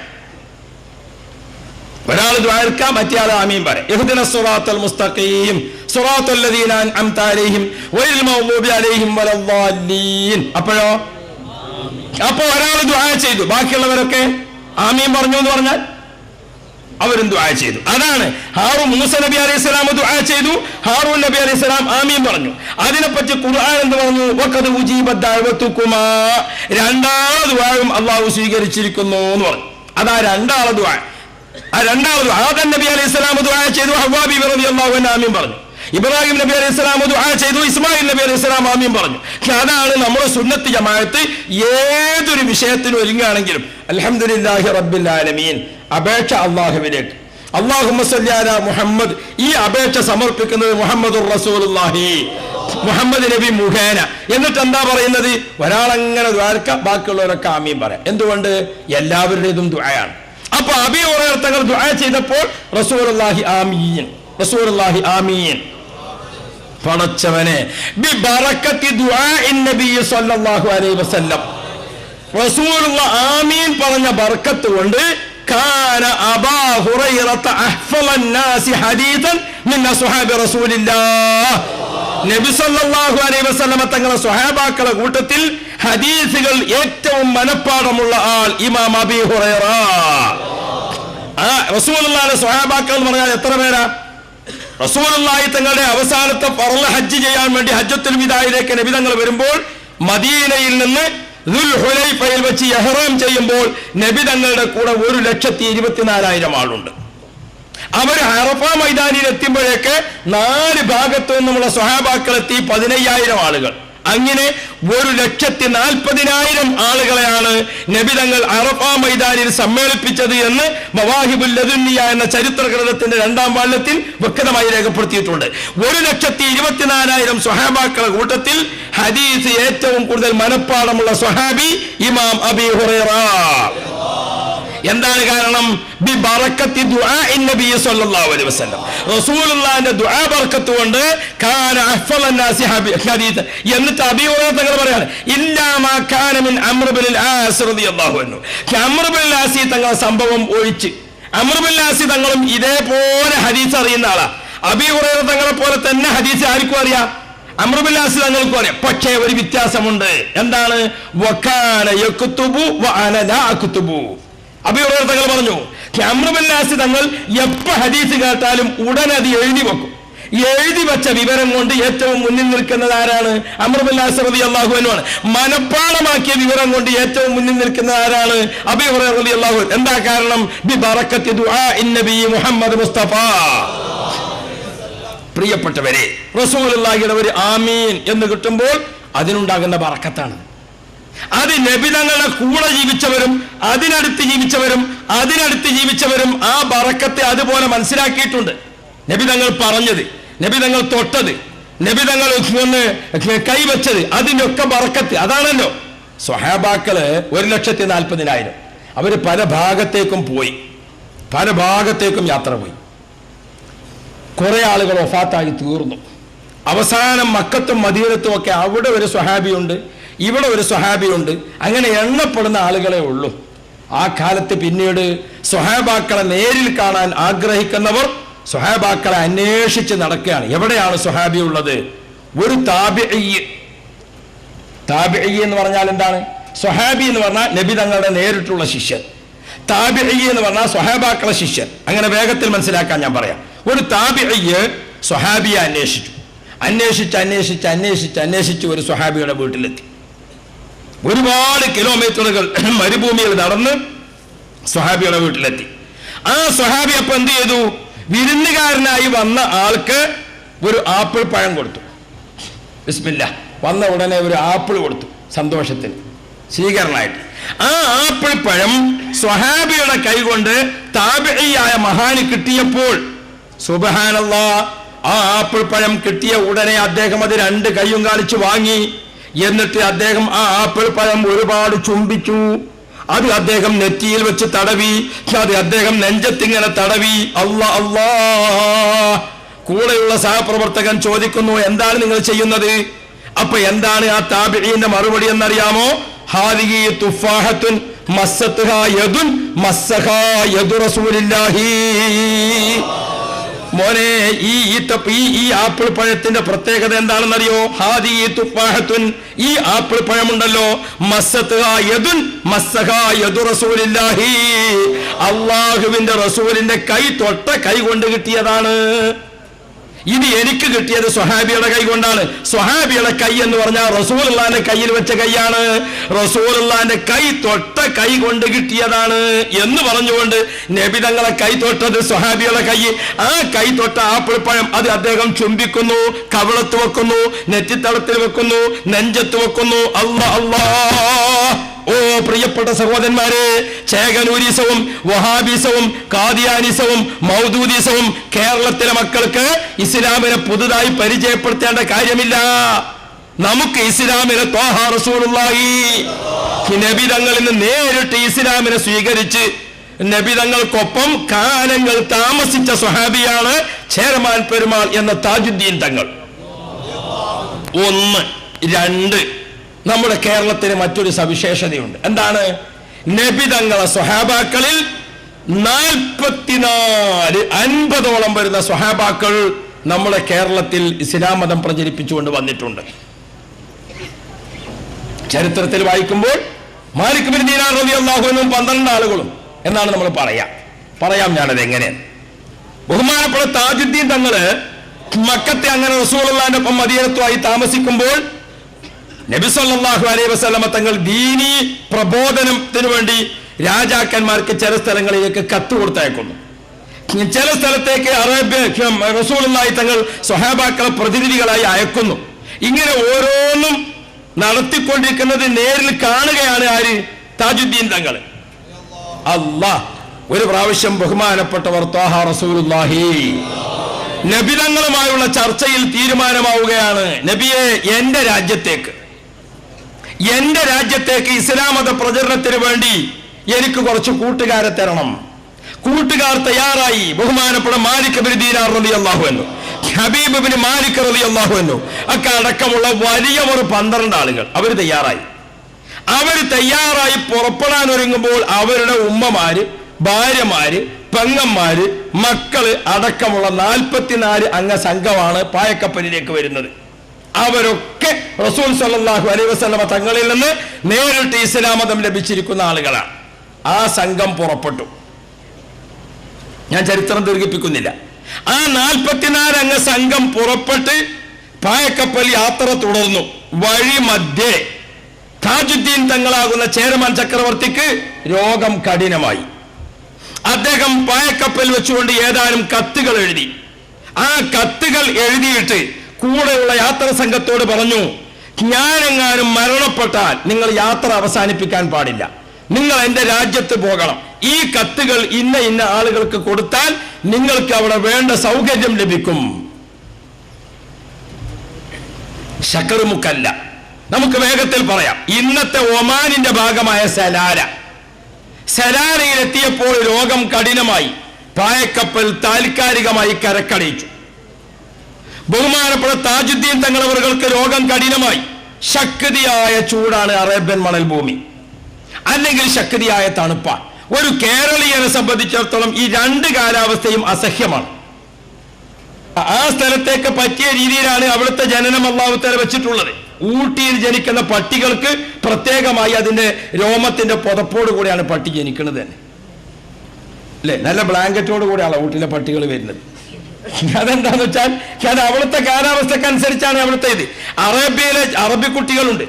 ഒരാൾ ദുആ എടുക്കുക, മറ്റേ ആള് ആമീൻ പറയാം. ഇഹ്ദിനസ് സിറാത്തൽ മുസ്തഖീം സിറാത്തൽ ലദീന അൻഅംത അലൈഹിം ഗൈറിൽ മഗ്ദൂബി അലൈഹിം വലദ്ദാലീൻ. അപ്പോൾ ഒരാൾ ദുആ ചെയ്തു, ബാക്കിയുള്ളവരൊക്കെ ആമീൻ പറഞ്ഞു എന്ന് പറഞ്ഞാൽ അവരും ദുആ ചെയ്തു. അതാണ് മൂസ നബി അലൈഹിസ്സലാം ദുആ ചെയ്തു, ഹാറൂൻ നബി അലൈഹിസ്സലാം ആമീൻ പറഞ്ഞു. അതിനെപ്പറ്റി ഖുർആൻ എന്ത് പറഞ്ഞു? വഖദ് ഉജീബത് ദഅവതുകുമാ, രണ്ടാമത്തെ ദുആയും അല്ലാഹു സ്വീകരിച്ചിരിക്കുന്നു എന്ന് പറഞ്ഞു. അതാ രണ്ടാമത്തെ ദുആ. ആ രണ്ടാമത് ആദം നബി അലൈഹിസ്സലാം ദുആ ചെയ്തു, ഹവ്വാ ബീവി റളിയല്ലാഹു അൻഹ ആമീൻ പറഞ്ഞു. ഇബ്രാഹിം നബി അലൈഹിസ്സലാം ദുആ ചെയ്തു, ഇസ്മായിൽ നബി അലൈഹിസ്സലാം ആമീൻ പറഞ്ഞു. അതാണ് നമ്മുടെ സുന്നത്ത് ജമാഅത്ത്. ഏതൊരു വിഷയത്തിനും ഒരുങ്ങുകയാണെങ്കിലും അൽഹംദുലില്ലാഹി റബ്ബിൽ ആലമീൻ, അപേക്ഷ അല്ലാഹുവിലേക്ക്, അല്ലാഹുമ്മ സ്വല്ലി അലാ മുഹമ്മദ്, ഈ അപേക്ഷ സമർപ്പിക്കുന്നത് മുഹമ്മദുർ റസൂലുള്ളാഹി, മുഹമ്മദ് നബി മുഖേന. എന്നിട്ട് എന്താ പറയുന്നത്? ഒരാളങ്ങനെ ദ്വാരക്ക, ബാക്കിയുള്ളവരൊക്കെ ആമീൻ പറയാം. എന്തുകൊണ്ട്? എല്ലാവരുടേതും ദുആയാണ്. അപ്പൊ അബീ ഹുറൈറ തങ്ങൾ ദുആ ചെയ്തപ്പോൾ റസൂലുള്ളാഹി ആമീൻ, റസൂലുള്ളാഹി ആമീൻ. പടച്ചവനെ, ബിബറക്കത്തി ദുആഇൻ നബി സ്വല്ലല്ലാഹു അലൈഹി വസല്ലം, റസൂലുള്ളാഹി ആമീൻ പറഞ്ഞ ബർക്കത്ത് കൊണ്ട് കാന അബാ ഹുറൈറത അഹ്ഫളൻ നാസി ഹദീസൻ മിൻ അസ്ഹാബി റസൂലില്ലാഹ്. നബി സല്ലല്ലാഹു അലൈഹി വസല്ലം തങ്ങളുടെ സ്വഹാബാക്കളുടെ കൂട്ടത്തിൽ ഹദീസുകൾ ഏറ്റവും മനപ്പാടമുള്ള ആൾ ഇമാം അബീ ഹുറൈറ. റസൂലുള്ളാഹിയുടെ സ്വഹാബാക്കൾ എന്ന് പറഞ്ഞാൽ എത്ര പേരാ? റസൂലുള്ളാഹി തങ്ങളുടെ അവസാനത്തെ ഫർള് ഹജ്ജ് ചെയ്യാൻ വേണ്ടി ഹജ്ജത്തുൽ വിദായിലേക്ക് നബി തങ്ങൾ വരുമ്പോൾ മദീനയിൽ നിന്ന് ദുൽഹുലൈഫയിൽ വെച്ച് ഇഹ്റാം ചെയ്യുമ്പോൾ നബി തങ്ങളുടെ കൂടെ 1,24,000 ആളുണ്ട്. അവർ അറഫ മൈതാനിയിൽ എത്തുമ്പോഴേക്ക് 4 ഭാഗത്തു നിന്നുമുള്ള സ്വഹാബാക്കൾ എത്തി 15,000 ആളുകൾ. അങ്ങനെ 1,40,000 ആളുകളെയാണ് നബി തങ്ങൾ അറഫ മൈതാനിൽ സമ്മേളിപ്പിച്ചത് എന്ന് മവാഹിബുൽ ലദുന്നിയ എന്ന ചരിത്ര ഗ്രന്ഥത്തിന്റെ 2ാം വാള്യത്തിൽ വ്യക്തമായി രേഖപ്പെടുത്തിയിട്ടുണ്ട്. 1,24,000 സ്വഹാബാക്കളുടെ കൂട്ടത്തിൽ ഹദീസ് ഏറ്റവും കൂടുതൽ മനപ്പാടമുള്ള സ്വഹാബി ഇമാം അബീ ഹുറൈറ. എന്താണ് കാരണം? ബിബറക്കത്തി ദുആഇൻ നബി സ്വല്ലല്ലാഹു അലൈഹി വസല്ലം, റസൂലുള്ളാഹിന്റെ ദുആ ബർക്കത്ത് കൊണ്ട് കാന അഹ്ഫളൻ നാസി ഹദീസ്. എന്നിട്ട് അബീ ഹുറൈറ തങ്ങൾ പറയാണ്, ഇല്ലാ മാ കാന മിൻ അംർ ഇബ്നുൽ ആസ് റളിയല്ലാഹു അൻഹു, അംർ ഇബ്നുൽ ആസ് തങ്ങളുടെ സംഭവം ഒഴിച്ച്. അംർ ഇബ്നുൽ ആസ് തങ്ങളും ഇതേപോലെ ഹദീസ് അറിയുന്ന ആളാ. അബീ ഹുറൈറ തങ്ങളെ പോലെ തന്നെ ഹദീസ് ആർക്കും അറിയാം, അംർ ഇബ്നുൽ ആസ് തങ്ങൾക്കും അറിയാം. പക്ഷേ ഒരു വ്യത്യാസമുണ്ട്. എന്താണ്? വകാന യക്തുബു വഅന ലാ അക്തുബു. അബീ ഹുറൈറ തങ്ങൾ പറഞ്ഞു, അംർ ഇബ്നുൽ ആസ് തങ്ങൾ എപ്പോൾ ഹദീസ് കേട്ടാലും ഉടനെ അത് എഴുതി വെക്കും. എഴുതി വെച്ച വിവരം കൊണ്ട് ഏറ്റവും മുന്നിൽ നിൽക്കുന്നത് ആരാണ്? അംർ ഇബ്നുൽ ആസ് റളിയല്ലാഹു അൻഹു ആണ്. മനപ്പാടമാക്കിയ വിവരം കൊണ്ട് ഏറ്റവും മുന്നിൽ നിൽക്കുന്നത് ആരാണ്? അബീ ഹുറൈറ റളിയല്ലാഹു അൻഹു. എന്താ കാരണം? ബിബറക്കത്തി ദുആഇൻ നബി മുഹമ്മദ് മുസ്തഫ. പ്രിയപ്പെട്ടവരെ, റസൂലുള്ളാഹിയുടെ ഒരു ആമീൻ എന്ന് കിട്ടുമ്പോൾ അതിനുണ്ടാകുന്ന ബറക്കത്താണ്. അത് നബി തങ്ങളുടെ കൂടെ ജീവിച്ചവരും അതിനടുത്ത് ജീവിച്ചവരും ആ ബറക്കത്തെ അതുപോലെ മനസ്സിലാക്കിയിട്ടുണ്ട്. നബി തങ്ങൾ പറഞ്ഞത്, നബി തങ്ങൾ തൊട്ടത്, നബി തങ്ങൾ കൈവച്ചത്, അതിന്റെ ഒക്കെ ബറക്കത്ത് അതാണല്ലോ. സ്വഹാബാക്കള് 1,40,000 അവര് പല ഭാഗത്തേക്കും യാത്ര പോയി. കുറെ ആളുകൾ വഫാത്തായി തീർന്നു. അവസാനം മക്കത്തും മദീനത്തും ഒക്കെ അവിടെ ഒരു സ്വഹാബിയുണ്ട്, ഇവിടെ ഒരു സ്വഹാബിയുണ്ട്, അങ്ങനെ എണ്ണപ്പെടുന്ന ആളുകളെ ഉള്ളൂ. ആ കാലത്ത് പിന്നീട് സ്വഹാബാക്കളെ നേരിൽ കാണാൻ ആഗ്രഹിക്കുന്നവർ സ്വഹാബാക്കളെ അന്വേഷിച്ച് നടക്കുകയാണ്. എവിടെയാണ് സ്വഹാബി ഉള്ളത്? ഒരു താബിഈ എന്ന് പറഞ്ഞാൽ എന്താണ്? സ്വഹാബി എന്ന് പറഞ്ഞാൽ നബി തങ്ങളുടെ നേരിട്ടുള്ള ശിഷ്യൻ, താബിഈ എന്ന് പറഞ്ഞാൽ സ്വഹാബാക്കളെ ശിഷ്യൻ. അങ്ങനെ വേഗത്തിൽ മനസ്സിലാക്കാൻ ഞാൻ പറയാം. ഒരു താബിഈ സ്വഹാബിയെ അന്വേഷിച്ച് ഒരു സ്വഹാബിയുടെ വീട്ടിലെത്തി. ഒരുപാട് കിലോമീറ്ററുകൾ മരുഭൂമിയിൽ നടന്ന് സ്വഹാബിയുടെ വീട്ടിലെത്തി. ആ സ്വഹാബി അപ്പൊ എന്ത് ചെയ്തു? വിരുന്നുകാരനായി വന്ന ആൾക്ക് ഒരു ആപ്പിൾ പഴം കൊടുത്തു. ബിസ്മില്ലാ, വന്ന ഉടനെ ഒരു ആപ്പിൾ കൊടുത്തു, സന്തോഷത്തിന് സ്വീകരണമായിട്ട്. ആ ആപ്പിൾ പഴം സ്വഹാബിയുടെ കൈകൊണ്ട് താബിഈയായ മഹാന് കിട്ടിയപ്പോൾ സുബ്ഹാനല്ലാഹ്, ആ ആപ്പിൾ പഴം കിട്ടിയ ഉടനെ അദ്ദേഹം അത് 2 കൈയും കാണിച്ച് വാങ്ങി. എന്നിട്ട് അദ്ദേഹം ആ ആപ്പിൾ പഴം ഒരുപാട് ചുംബിച്ചു. അത് അദ്ദേഹം നെറ്റിയിൽ വെച്ച് തടവി, അത് അദ്ദേഹം നെഞ്ചത്തിങ്ങനെ തടവി. അല്ലാ. കൂടെയുള്ള സഹപ്രവർത്തകൻ ചോദിക്കുന്നു, എന്താണ് നിങ്ങൾ ചെയ്യുന്നത്? അപ്പൊ എന്താണ് ആ താബിഈന്റെ മറുപടി എന്നറിയാമോ? ഹാദിഹി തുഫാഹത്തുൻ മസ്സത്ഹാ യദുൻ മസ്സഹാ യദു റസൂലില്ലാഹി. മോനെ, ഈ ആപ്പിൾ പഴത്തിന്റെ പ്രത്യേകത എന്താണെന്നറിയോ? ഹാദിഹി തുഫാഹത്തുൻ, ഈ ആപ്പിൾ പഴമുണ്ടല്ലോ, മസ്സത്ഹാ യദുൻ മസ്സഹാ യദു റസൂലില്ലാഹി, അല്ലാഹുവിന്റെ റസൂലിന്റെ കൈ തൊട്ട കൈ കൊണ്ട് കിട്ടിയതാണ്. ഇത് എനിക്ക് കിട്ടിയത് സ്വഹാബിയുടെ കൈ കൊണ്ടാണ്. സ്വഹാബിയുടെ കൈ എന്ന് പറഞ്ഞാൽ റസൂലുള്ളാഹിന്റെ കയ്യിൽ വെച്ച കൈയാണ്. റസൂലുള്ളാഹിന്റെ കൈ തൊട്ട കൈ കൊണ്ട് കിട്ടിയതാണ് എന്ന് പറഞ്ഞുകൊണ്ട് നബി തങ്ങളെ കൈ തൊട്ടത് സ്വഹാബിയുടെ കൈ. ആ കൈ തൊട്ട ആപ്പിൾ പഴം അത് അദ്ദേഹം ചുംബിക്കുന്നു, കവിളത്ത് വെക്കുന്നു, നെറ്റിത്തടത്തിൽ വെക്കുന്നു, നെഞ്ചത്ത് വെക്കുന്നു. അല്ലാ. ഓ പ്രിയപ്പെട്ട സഹോദരന്മാരെ, ചേകനൂരിസവും വഹാബിസവും ഖാദിയാനിസവും മൗദൂദിസവും കേരളത്തിലെ മക്കൾക്ക് ഇസ്ലാമിനെ പുതുതായി പരിചയപ്പെടുത്തേണ്ട കാര്യമില്ല. നമുക്ക് ഇസ്ലാമിനെ ത്വാഹ റസൂലുള്ളാഹി നബി തങ്ങളിൽ നിന്ന് നേരിട്ട് ഇസ്ലാമിനെ സ്വീകരിച്ച് നബി തങ്ങൾക്കൊപ്പം കാലങ്ങൾ താമസിച്ച സ്വഹാബിയാണ് ചേരമാൻ പെരുമാൾ എന്ന താജുദ്ദീൻ തങ്ങൾ. 1. 2, നമ്മുടെ കേരളത്തിന് മറ്റൊരു സവിശേഷതയുണ്ട്. എന്താണ്? നബി തങ്ങളെ സ്വഹാബാക്കളിൽ 44, 50ഓളം വരുന്ന സ്വഹാബാക്കൾ നമ്മുടെ കേരളത്തിൽ ഇസ്ലാം മതം പ്രചരിപ്പിച്ചുകൊണ്ട് വന്നിട്ടുണ്ട്. ചരിത്രത്തിൽ വായിക്കുമ്പോൾ മാലിക് ബിൻ ദീനാർ റളിയല്ലാഹു അൻഹു 12 ആളുകളും എന്നാണ് നമ്മൾ പറയാം ഞാനത് എങ്ങനെയാണ്. ബഹുമാനപ്പെട്ട താജുദ്ദീൻ തങ്ങള് മക്കത്തെ അങ്ങനെ റസൂലുള്ളാഹിന്റെ ഒപ്പം മദീനത്തുമായി താമസിക്കുമ്പോൾ നബി സല്ലല്ലാഹു അലൈഹി വസല്ലമ തങ്ങൾ ദീനി പ്രബോധനത്തിന് വേണ്ടി രാജാക്കന്മാർക്ക് ചില സ്ഥലങ്ങളിലേക്ക് കത്ത് കൊടുത്തയക്കുന്നു. ചില സ്ഥലത്തേക്ക് റസൂലുള്ളാഹി തങ്ങൾ സ്വഹാബാക്കളെ പ്രതിനിധികളായി അയക്കുന്നു. ഇങ്ങനെ ഓരോന്നും നടത്തിക്കൊണ്ടിരിക്കുന്നത് നേരിൽ കാണുകയാണ് ആര്? താജുദ്ദീൻ തങ്ങൾ. അല്ലാഹ്, ഒരു പ്രാവശ്യം ബഹുമാനപ്പെട്ടവർ ത്വാഹ റസൂലുള്ളാഹി നബി തങ്ങളുമായുള്ള ചർച്ചയിൽ തീരുമാനമാവുകയാണ്, നബിയെ എന്റെ രാജ്യത്തേക്ക് ഇസ്ലാം മത പ്രചരണത്തിന് വേണ്ടി എനിക്ക് കുറച്ച് കൂട്ടുകാരെ തരണം. കൂട്ടുകാർ തയ്യാറായി. ബഹുമാനപ്പെട്ട മാലിക് ബിൻ ദീനാർ റളിയല്ലാഹു അൻഹു, ഹബീബ് ബിൻ മാലിക് റളിയല്ലാഹു അൻഹു ഒക്കെ അടക്കമുള്ള വലിയ ഒരു 12 ആളുകൾ അവർ തയ്യാറായി പുറപ്പെടാൻ ഒരുങ്ങുമ്പോൾ അവരുടെ ഉമ്മമാര്, ഭാര്യമാര്, പെങ്ങന്മാര്, മക്കള് അടക്കമുള്ള 44 അംഗ സംഘമാണ് പായക്കപ്പലിലേക്ക് വരുന്നത്. അവരൊക്കെ റസൂൽ സല്ലല്ലാഹു അലൈഹി വസല്ലമ തങ്ങളിൽ നിന്ന് നേരിട്ട് ഇസ്ലാം മതം ലഭിച്ചിരിക്കുന്ന ആളുകളാണ്. ആ സംഘം പുറപ്പെട്ടു. ഞാൻ ചരിത്രം ദീർഘിപ്പിക്കുന്നില്ല. ആ 44 അംഗ സംഘം പുറപ്പെട്ട് പായക്കപ്പൽ യാത്ര തുടർന്നു. വഴി മധ്യേ താജുദ്ദീൻ തങ്ങളാകുന്ന ചേരമാൻ ചക്രവർത്തിക്ക് രോഗം കഠിനമായി. അദ്ദേഹം പായക്കപ്പൽ വെച്ചുകൊണ്ട് ഏതാനും കത്തുകൾ എഴുതി. ആ കത്തുകൾ എഴുതിയിട്ട് കൂടെയുള്ള യാത്രാ സംഘത്തോട് പറഞ്ഞു, ഞാനെങ്ങാനും മരണപ്പെട്ടാൽ നിങ്ങൾ യാത്ര അവസാനിപ്പിക്കാൻ പാടില്ല, നിങ്ങൾ എൻ്റെ രാജ്യത്ത് പോകണം. ഈ കത്തുകൾ ഇന്ന ഇന്ന ആളുകൾക്ക് കൊടുത്താൽ നിങ്ങൾക്ക് അവിടെ വേണ്ട സൗകര്യം ലഭിക്കും. ശക്കറുമുക്കല്ല. നമുക്ക് വേഗത്തിൽ പറയാം. ഇന്നത്തെ ഒമാനിന്റെ ഭാഗമായ സലാലയിലെത്തിയപ്പോൾ രോഗം കഠിനമായി. പായക്കപ്പൽ താൽക്കാലികമായി കരക്കടയിച്ചു. ബഹുമാനപ്പെട്ട താജുദ്ദീൻ തങ്ങളവർക്ക് രോഗം കഠിനമായി. ശക്തിയായ ചൂടാണ് അറേബ്യൻ മണൽ ഭൂമി, അല്ലെങ്കിൽ ശക്തിയായ തണുപ്പാണ്. ഒരു കേരളീയനെ സംബന്ധിച്ചിടത്തോളം ഈ രണ്ട് കാലാവസ്ഥയും അസഹ്യമാണ്. ആ സ്ഥലത്തേക്ക് പറ്റിയ രീതിയിലാണ് അവിടുത്തെ ജനനം അല്ലാഹു തആല വെച്ചിട്ടുള്ളത്. ഊട്ടിയിൽ ജനിക്കുന്ന പട്ടികൾക്ക് പ്രത്യേകമായി അതിന്റെ രോമത്തിന്റെ പുതപ്പോട് കൂടിയാണ് പട്ടി ജനിക്കുന്നത് തന്നെ, അല്ലേ? നല്ല ബ്ലാങ്കറ്റോട് കൂടിയാണ് ഊട്ടിയിലെ പട്ടികൾ വരുന്നത്. അതെന്താന്ന് വെച്ചാൽ കാരണം അവിടുത്തെ കാലാവസ്ഥക്കനുസരിച്ചാണ് അവിടുത്തെ ഇത്. അറേബ്യയിലെ അറബി കുട്ടികളുണ്ട്.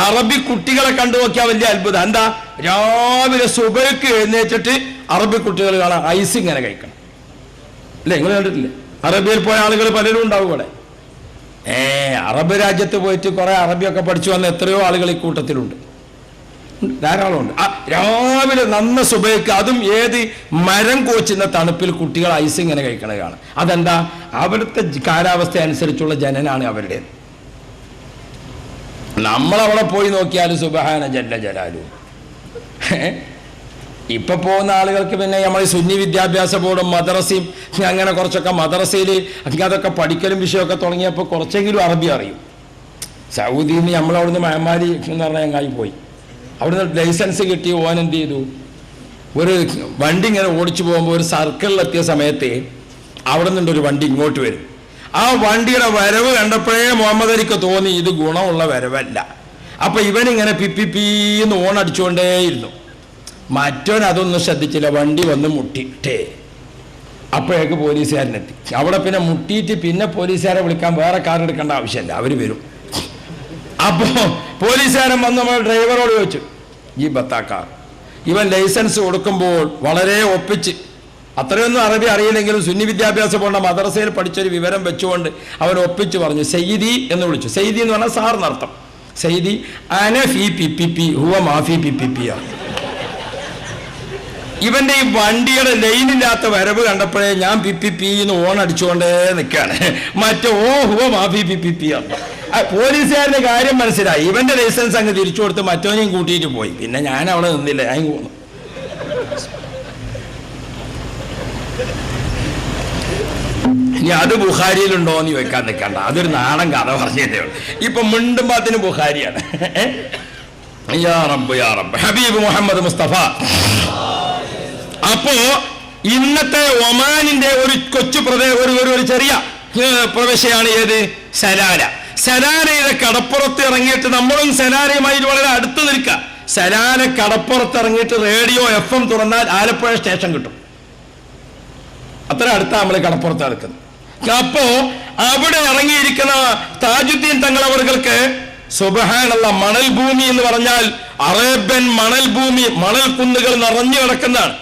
അറബി കുട്ടികളെ കണ്ടു നോക്കിയാൽ വലിയ അത്ഭുതം. എന്താ, രാവിലെ സുബഹിക്ക് എഴുന്നേറ്റിട്ട് അറബി കുട്ടികൾ കാണാം ഐസ് ഇങ്ങനെ കഴിക്കണം, അല്ലേ? നിങ്ങൾ കണ്ടിട്ടില്ലേ? അറബിയിൽ പോയ ആളുകൾ പലരും ഉണ്ടാവും ഇവിടെ. അറബ് രാജ്യത്ത് പോയിട്ട് കുറെ അറബിയൊക്കെ പഠിച്ചു വന്ന എത്രയോ ആളുകൾ ഈ കൂട്ടത്തിലുണ്ട്, ധാരാളമുണ്ട്. രാവിലെ നന്ന സുബഹിക്ക്, അതും ഏത് മരം കോച്ചുന്ന തണുപ്പിൽ കുട്ടികൾ ഐസ് ഇങ്ങനെ കഴിക്കണത് കാണാം. അതെന്താ, അവിടുത്തെ കാലാവസ്ഥ അനുസരിച്ചുള്ള ജനനാണ് അവരുടേത്. നമ്മളവിടെ പോയി നോക്കിയാലും സുബ്ഹാന ജല്ല ജലാലു. ഇപ്പൊ പോകുന്ന ആളുകൾക്ക് പിന്നെ നമ്മൾ സുന്നി വിദ്യാഭ്യാസ ബോർഡും മദ്രസയും അങ്ങനെ കുറച്ചൊക്കെ മദ്രസയിൽ അതൊക്കെ പഠിക്കലും വിഷയമൊക്കെ തുടങ്ങിയപ്പോൾ കുറച്ചെങ്കിലും അറബി അറിയും. സൗദിയിൽ നിന്ന് നമ്മളവിടുന്ന് മഹമാരി എന്ന് പറഞ്ഞാൽ ഞങ്ങായി പോയി. അവിടുന്ന് ലൈസൻസ് കിട്ടി. ഓൻ എന്ത് ചെയ്തു, ഒരു വണ്ടി ഇങ്ങനെ ഓടിച്ചു പോകുമ്പോൾ ഒരു സർക്കിളിലെത്തിയ സമയത്ത് അവിടെ നിന്നൊരു വണ്ടി ഇങ്ങോട്ട് വരും. ആ വണ്ടിയുടെ വരവ് കണ്ടപ്പോഴേ മുഹമ്മദ് അലിക്ക് തോന്നി ഇത് ഗുണമുള്ള വരവല്ല. അപ്പൊ ഇവനിങ്ങനെ പിപ്പിന്ന് ഓണടിച്ചുകൊണ്ടേയിരുന്നു. മറ്റവൻ അതൊന്നും ശ്രദ്ധിച്ചില്ല. വണ്ടി വന്ന് മുട്ടിട്ടേ അപ്പോഴേക്ക് പോലീസുകാരനെത്തി. അവിടെ പിന്നെ മുട്ടിയിട്ട് പിന്നെ പോലീസുകാരെ വിളിക്കാൻ വേറെ കാർ എടുക്കേണ്ട ആവശ്യമില്ല, അവർ വരും. അപ്പോ പോലീസുകാരൻ വന്ന് നമ്മൾ ഡ്രൈവറോട് ചോദിച്ചു, ഈ ബത്താക്കാർ. ഇവൻ ലൈസൻസ് കൊടുക്കുമ്പോൾ വളരെ ഒപ്പിച്ച്, അത്രയൊന്നും അറബി അറിയില്ലെങ്കിലും സുന്നി വിദ്യാഭ്യാസ ബോർഡിന്റെ മദ്രസയിൽ പഠിച്ചൊരു വിവരം വെച്ചുകൊണ്ട് അവൻ ഒപ്പിച്ച് പറഞ്ഞു സെയ്ദി എന്ന് വിളിച്ചു. സെയ്ദി എന്ന് പറഞ്ഞാൽ സാറിനർത്ഥം. സെയ്ദി അന ഫി പി പി പി ഹുവ മാഫി പി പി പി ആണ്. ഇവന്റെ ഈ വണ്ടിയുടെ ലൈനില്ലാത്ത വരവ് കണ്ടപ്പോഴേ ഞാൻ പി പി പി എന്ന് ഓൺ അടിച്ചുകൊണ്ടേ നിൽക്കുകയാണ്. മറ്റേ ഓ ഹുവ മാഫി പി പി പി ആണ്. പോലീസുകാരന്റെ കാര്യം മനസ്സിലായി. ഇവന്റെ ലൈസൻസ് അങ്ങ് തിരിച്ചു കൊടുത്ത് മറ്റവനെയും കൂട്ടിയിട്ട് പോയി. പിന്നെ ഞാൻ അവിടെ നിന്നില്ല, ഞാൻ പോന്നു. ഇനി അത് ബുഖാരിയിലുണ്ടോ എന്ന് ചോദിക്കാൻ നിൽക്കണ്ട, അതൊരു നാടൻ കഥ പറഞ്ഞതേ ഉള്ളൂ. ഇപ്പൊ മിണ്ടുമ്പാത്തിന് ബുഖാരിയാണ്. യാ റബ്ബ് യാ റബ്ബ് ഹബീബ് മുഹമ്മദ് മുസ്തഫ. അപ്പോ ഇന്നത്തെ ഒമാനിന്റെ ഒരു കൊച്ചു ഒരു ചെറിയ പ്രവിശ്യയാണ് ഏത്, സലാല. സലാലയുടെ കടപ്പുറത്ത് ഇറങ്ങിയിട്ട് നമ്മളും സലാലയുമായി വളരെ അടുത്ത് നിൽക്കുക. സലാല കടപ്പുറത്ത് ഇറങ്ങിയിട്ട് റേഡിയോ FM തുറന്നാൽ ആലപ്പുഴ സ്റ്റേഷൻ കിട്ടും. അത്ര അടുത്താണ് നമ്മൾ കടപ്പുറത്ത് നടക്കുന്നത്. അപ്പോ അവിടെ ഇറങ്ങിയിരിക്കുന്ന താജുദ്ദീൻ തങ്ങളവർക്ക് സുബ്ഹാനല്ലാഹ് മണൽ ഭൂമി എന്ന് പറഞ്ഞാൽ അറേബ്യൻ മണൽ ഭൂമി, മണൽ കുന്നുകൾ നിറഞ്ഞു കിടക്കുന്നതാണ്.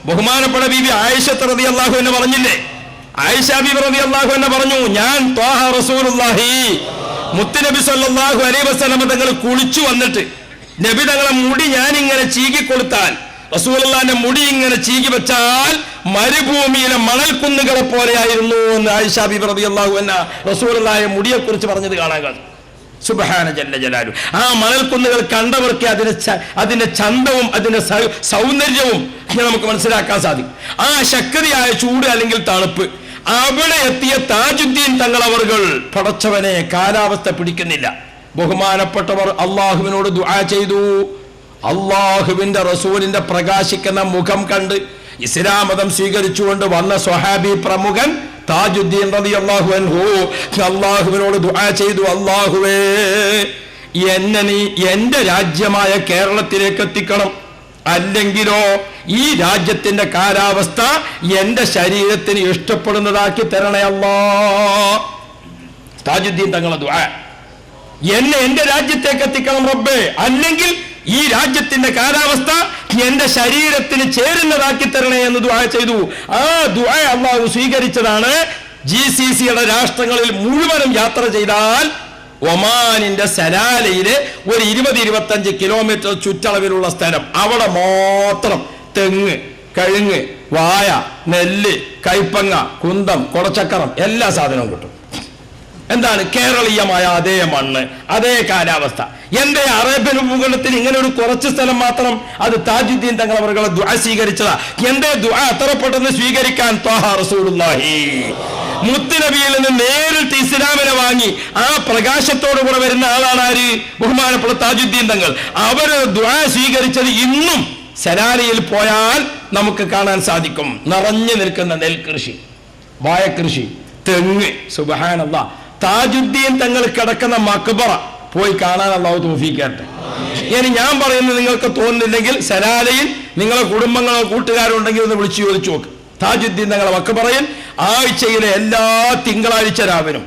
ബഹുമാനപ്പെട്ട ബീബി ആയിഷ റളിയല്ലാഹു അൻഹ പറഞ്ഞില്ലേ, ആയിഷ ബീബി റളിയല്ലാഹു അൻഹ പറഞ്ഞു, ഞാൻ ത്വാഹ റസൂലുള്ളാഹി മുത്തുനബി സല്ലല്ലാഹു അലൈഹി വസല്ലം തങ്ങൾ കുളിച്ചു വന്നിട്ട് നബി തങ്ങളെ മുടി ഞാൻ ഇങ്ങനെ ചീകി കൊടുത്താൽ, റസൂലുള്ളാഹിന്റെ മുടി ഇങ്ങനെ ചീകി വെച്ചാൽ മരുഭൂമിയിലെ മണൽ കുന്നുകളെ പോലെയായിരുന്നു എന്ന് ആയിഷ ബീബി റളിയല്ലാഹു അൻഹ റസൂലുള്ളാഹിന്റെ മുടിയെ കുറിച്ച് പറഞ്ഞത് കാണാൻ കഴിയും. സുബ്ഹാന ജല്ല ജലാലു. ആ മണൽക്കുന്നുകൾ കണ്ടവർക്ക് അതിന്റെ ചന്തവും അതിന്റെ സൗന്ദര്യവും നമുക്ക് മനസ്സിലാക്കാൻ സാധിക്കും. ആ ശക്തിയായ ചൂട് അല്ലെങ്കിൽ തണുപ്പ് അവിടെ എത്തിയ താജുദ്ദീൻ തങ്ങളവറുകൾ പടച്ചവനെ കാലാവസ്ഥ പിടിക്കുന്നില്ല. ബഹുമാനപ്പെട്ടവർ അള്ളാഹുവിനോട് ദുആ ചെയ്തു. അള്ളാഹുവിന്റെ റസൂലിന്റെ പ്രകാശിക്കുന്ന മുഖം കണ്ട് ഇസ്ലാം മതം സ്വീകരിച്ചുകൊണ്ട് വന്ന സ്വഹാബി പ്രമുഖൻ താജുദ്ദീൻ റളിയല്ലാഹു അൻഹു അള്ളാഹുവിനോട് ദുആ ചെയ്തു, അള്ളാഹുവേ എന്നെ നീ എന്റെ രാജ്യമായ കേരളത്തിലേക്ക് എത്തിക്കണം, അല്ലെങ്കിലോ ഈ രാജ്യത്തിന്റെ കാലാവസ്ഥ എന്റെ ശരീരത്തിന് ഇഷ്ടപ്പെടുന്നതാക്കി തരണേ അല്ലാഹ്. താജുദ്ദീൻ തങ്ങളെ ദുആ, എന്നെ എന്റെ രാജ്യത്തേക്ക് എത്തിക്കണം റബ്ബേ, അല്ലെങ്കിൽ ഈ രാജ്യത്തിന്റെ കാലാവസ്ഥ എന്റെ ശരീരത്തിന് ചേരുന്നതാക്കി തരണേ എന്ന് ദുആ ചെയ്തു. ആ ദുആ അല്ലാഹു സ്വീകരിച്ചതാണ്. GCCയുടെ രാഷ്ട്രങ്ങളിൽ മുഴുവനും യാത്ര ചെയ്താൽ ഒമാനിന്റെ സലാലയിലെ ഒരു 20-25 കിലോമീറ്റർ ചുറ്റളവിലുള്ള സ്ഥലം. അവിടെ മാത്രം തെങ്ങ്, കഴുങ്ങ്, വായ, നെല്ല്, കൈപ്പങ്ങ, കുന്തം, കൊടച്ചക്കരം എല്ലാ സാധനവും കിട്ടും. എന്താണ്? കേരളീയമായ അതേ മണ്ണ്, അതേ കാലാവസ്ഥ. എന്റെ അറേബ്യൻ ഉപഖണ്ഡത്തിൽ ഇങ്ങനെ ഒരു കുറച്ച് സ്ഥലം മാത്രം? അത് താജുദ്ദീൻ തങ്ങൾ അവരുടെ ദുആ സ്വീകരിച്ചതാ. എന്റെ ദുആ അത്ര പെട്ടെന്ന് സ്വീകരിക്കാൻ ത്വാഹ റസൂലുള്ളാഹി മുത്തുനബിയിൽ നിന്ന് നേരിട്ട് ഇസ്ലാമിനെ വാങ്ങി ആ പ്രകാശത്തോടു കൂടെ വരുന്ന ആളാണ് ആര്? ബഹുമാനപ്പെട്ട താജുദ്ദീൻ തങ്ങൾ. അവര് ദുആ സ്വീകരിച്ചത് ഇന്നും സലാലയിൽ പോയാൽ നമുക്ക് കാണാൻ സാധിക്കും. നിറഞ്ഞു നിൽക്കുന്ന നെൽകൃഷി, വാഴകൃഷി, തെങ്ങ്. സുബ്ഹാനല്ലാഹ്. താജുദ്ദീൻ തങ്ങൾ കിടക്കുന്ന മക്ബറ പോയി കാണാൻ അല്ലാഹു തൗഫീഖ് തരട്ടെ. ഇനി ഞാൻ പറയുന്നത് നിങ്ങൾക്ക് തോന്നുന്നില്ലെങ്കിൽ സലാലയിൽ നിങ്ങളെ കുടുംബങ്ങളോ കൂട്ടുകാരോ ഉണ്ടെങ്കിൽ ഒന്ന് വിളിച്ചു ചോദിച്ചു നോക്ക്. താജുദ്ദീൻ തങ്ങളെ മക്ബറയിൽ ആഴ്ചയിലെ എല്ലാ തിങ്കളാഴ്ച രാവിലും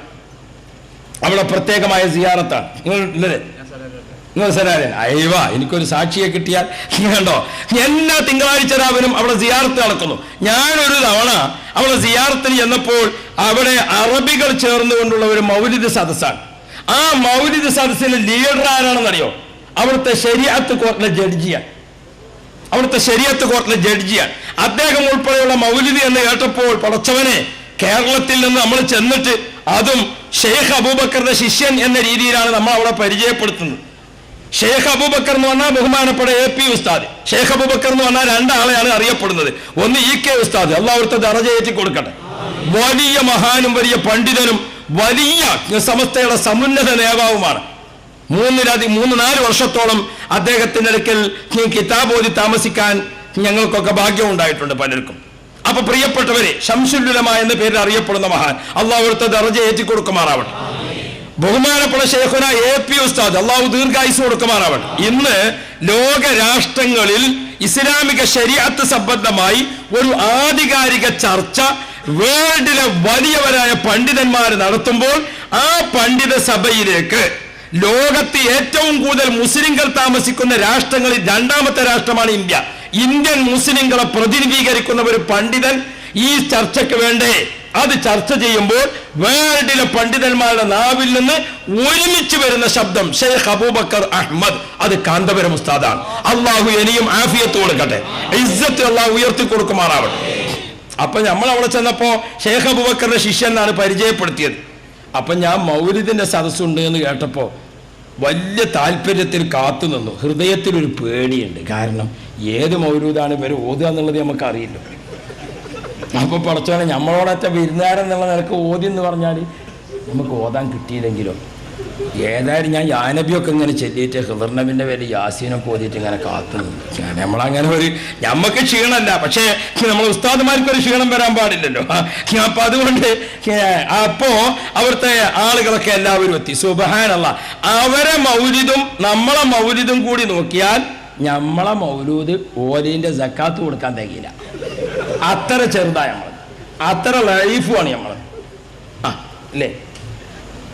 അവിടെ പ്രത്യേകമായ സിയാറത്താണ്. നിങ്ങൾ സലാലൻ അയവ എനിക്കൊരു സാക്ഷിയെ കിട്ടിയാൽ കണ്ടോ, എല്ലാ തിങ്കളാഴ്ച രാവിലും അവിടെ സിയാറത്ത് നടക്കുന്നു. ഞാനൊരു തവണ അവിടെ സിയാറത്തിന് ചെന്നപ്പോൾ അവിടെ അറബികൾ ചേർന്നുകൊണ്ടുള്ള ഒരു മൗലിദ് സദസ്സാണ്. ആ മൗലിദ് സദസ്സിലെ ലീഡർ ആരാണെന്നറിയോ? അവിടുത്തെ ശരീഅത്ത് കോർട്ടിലെ ജഡ്ജിയാണ്. അദ്ദേഹം ഉൾപ്പെടെയുള്ള മൗലിദ് എന്ന് കേട്ടപ്പോൾ പടച്ചവനെ, കേരളത്തിൽ നിന്ന് നമ്മൾ ചെന്നിട്ട് അതും ഷെയ്ഖ് അബൂബക്കറിന്റെ ശിഷ്യൻ എന്ന രീതിയിലാണ് നമ്മൾ അവിടെ പരിചയപ്പെടുത്തുന്നത്. ഷെയ്ഖ് അബൂബക്കർ എന്ന് പറഞ്ഞാൽ ബഹുമാനപ്പെട്ട AP ഉസ്താദ്. ഷെയ്ഖ് അബൂബക്കർ എന്ന് പറഞ്ഞാൽ രണ്ടാളെയാണ് അറിയപ്പെടുന്നത്. ഒന്ന് EK ഉസ്താദ്, അള്ളാഹു അവിടുത്തെ ദറജ ഏറ്റി കൊടുക്കട്ടെ. വലിയ മഹാനും വലിയ പണ്ഡിതനും വലിയ സമസ്തയുടെ സമുന്നത നേതാവുമാണ്. 3-4 വർഷത്തോളം അദ്ദേഹത്തിന്റെ അടുക്കൽ കിതാബ് ഓതി താമസിക്കാൻ ഞങ്ങൾക്കൊക്കെ ഭാഗ്യം ഉണ്ടായിട്ടുണ്ട് പലർക്കും. അപ്പൊ പ്രിയപ്പെട്ടവരെ, ശംസുൽ ഉലമ എന്ന പേരിൽ അറിയപ്പെടുന്ന മഹാൻ, അള്ളാഹു അവിടുത്തെ ദറജ ഏറ്റി കൊടുക്കുമാറാവട്ടെ. ബഹുമാനപ്പെട്ട ശൈഖുന AP ഉസ്താദ്, അള്ളാഹു ദീർഘായുസ് കൊടുക്കുമാറാവട്ടെ. ഇന്ന് ലോക രാഷ്ട്രങ്ങളിൽ ഇസ്ലാമിക ശരീഅത്ത് സംബന്ധമായി ഒരു ആധികാരിക ചർച്ച വേൾഡിലെ വലിയവരായ പണ്ഡിതന്മാർ നടത്തുമ്പോൾ ആ പണ്ഡിത സഭയിലേക്ക് ലോകത്ത് ഏറ്റവും കൂടുതൽ മുസ്ലിങ്ങൾ താമസിക്കുന്ന രാഷ്ട്രങ്ങളിൽ 2ാമത്തെ രാഷ്ട്രമാണ് ഇന്ത്യ. ഇന്ത്യൻ മുസ്ലിങ്ങളെ പ്രതിനിധീകരിക്കുന്ന ഒരു പണ്ഡിതൻ ഈ ചർച്ചയ്ക്ക് വേണ്ടേ അത് ചർച്ച ചെയ്യുമ്പോൾ വേൾഡിലെ പണ്ഡിതന്മാരുടെ നാവിൽ നിന്ന് ഒരുമിച്ച് വരുന്ന ശബ്ദം ഷെയ്ഖ് അബൂബക്കർ അഹ്മദ്, അത് കാന്തപുരം ഉസ്താദാണ്. അള്ളാഹു ഇനിയും ആഫിയത്ത് കൊടുക്കട്ടെ, ഇസ്സത്ത് അള്ളാഹു ഉയർത്തി കൊടുക്കുമാറാവട്ടെ. അപ്പൊ നമ്മൾ അവിടെ ചെന്നപ്പോ ഷെയ്ഖ് അബൂബക്കറിന്റെ ശിഷ്യനാണ് പരിചയപ്പെടുത്തിയത്. അപ്പൊ ഞാൻ മൗലിദിന്റെ സദസ്സുണ്ട് എന്ന് കേട്ടപ്പോ വലിയ താല്പര്യത്തിൽ കാത്തു നിന്നു. ഹൃദയത്തിൽ ഒരു പേടിയുണ്ട്. കാരണം ഏത് മൗലൂദാണ് ഇവർ ഓതുക എന്നുള്ളത് നമുക്ക് അറിയില്ല. അപ്പൊ പടച്ചോനെ, നമ്മളോടൊറ്റ വിരുന്നുകാരൻ എന്നുള്ള നിലക്ക് ഓതി എന്ന് പറഞ്ഞാൽ നമുക്ക് ഓതാൻ കിട്ടിയില്ലെങ്കിലോ. ഏതായാലും ഞാൻ യാനബിയൊക്കെ ഇങ്ങനെ ചെല്ലിയിട്ട് ഹിദർനബിന്റെ പേര് യാസീനൊക്കെ ഓതിയിട്ട് ഇങ്ങനെ കാത്തു നിന്നു. നമ്മളങ്ങനെ ഞമ്മക്ക് ക്ഷീണമല്ല, പക്ഷേ നമ്മൾ ഉസ്താദുമാർക്കൊരു ക്ഷീണം വരാൻ പാടില്ലല്ലോ. അപ്പൊ അതുകൊണ്ട് അപ്പോ അവിടുത്തെ ആളുകളൊക്കെ എല്ലാവരും എത്തി. സുബ്ഹാനല്ലാഹ്. അവരെ മൗലിദും നമ്മളെ മൗലിദും കൂടി നോക്കിയാൽ നമ്മളെ മൗലൂദ് ഓലിന്റെ സക്കാത്ത് കൊടുക്കാൻ തികയില്ല. അത്ര ചെറുതായ നമ്മൾ, അത്ര ലൈഫുമാണ് നമ്മൾ. അല്ലേ,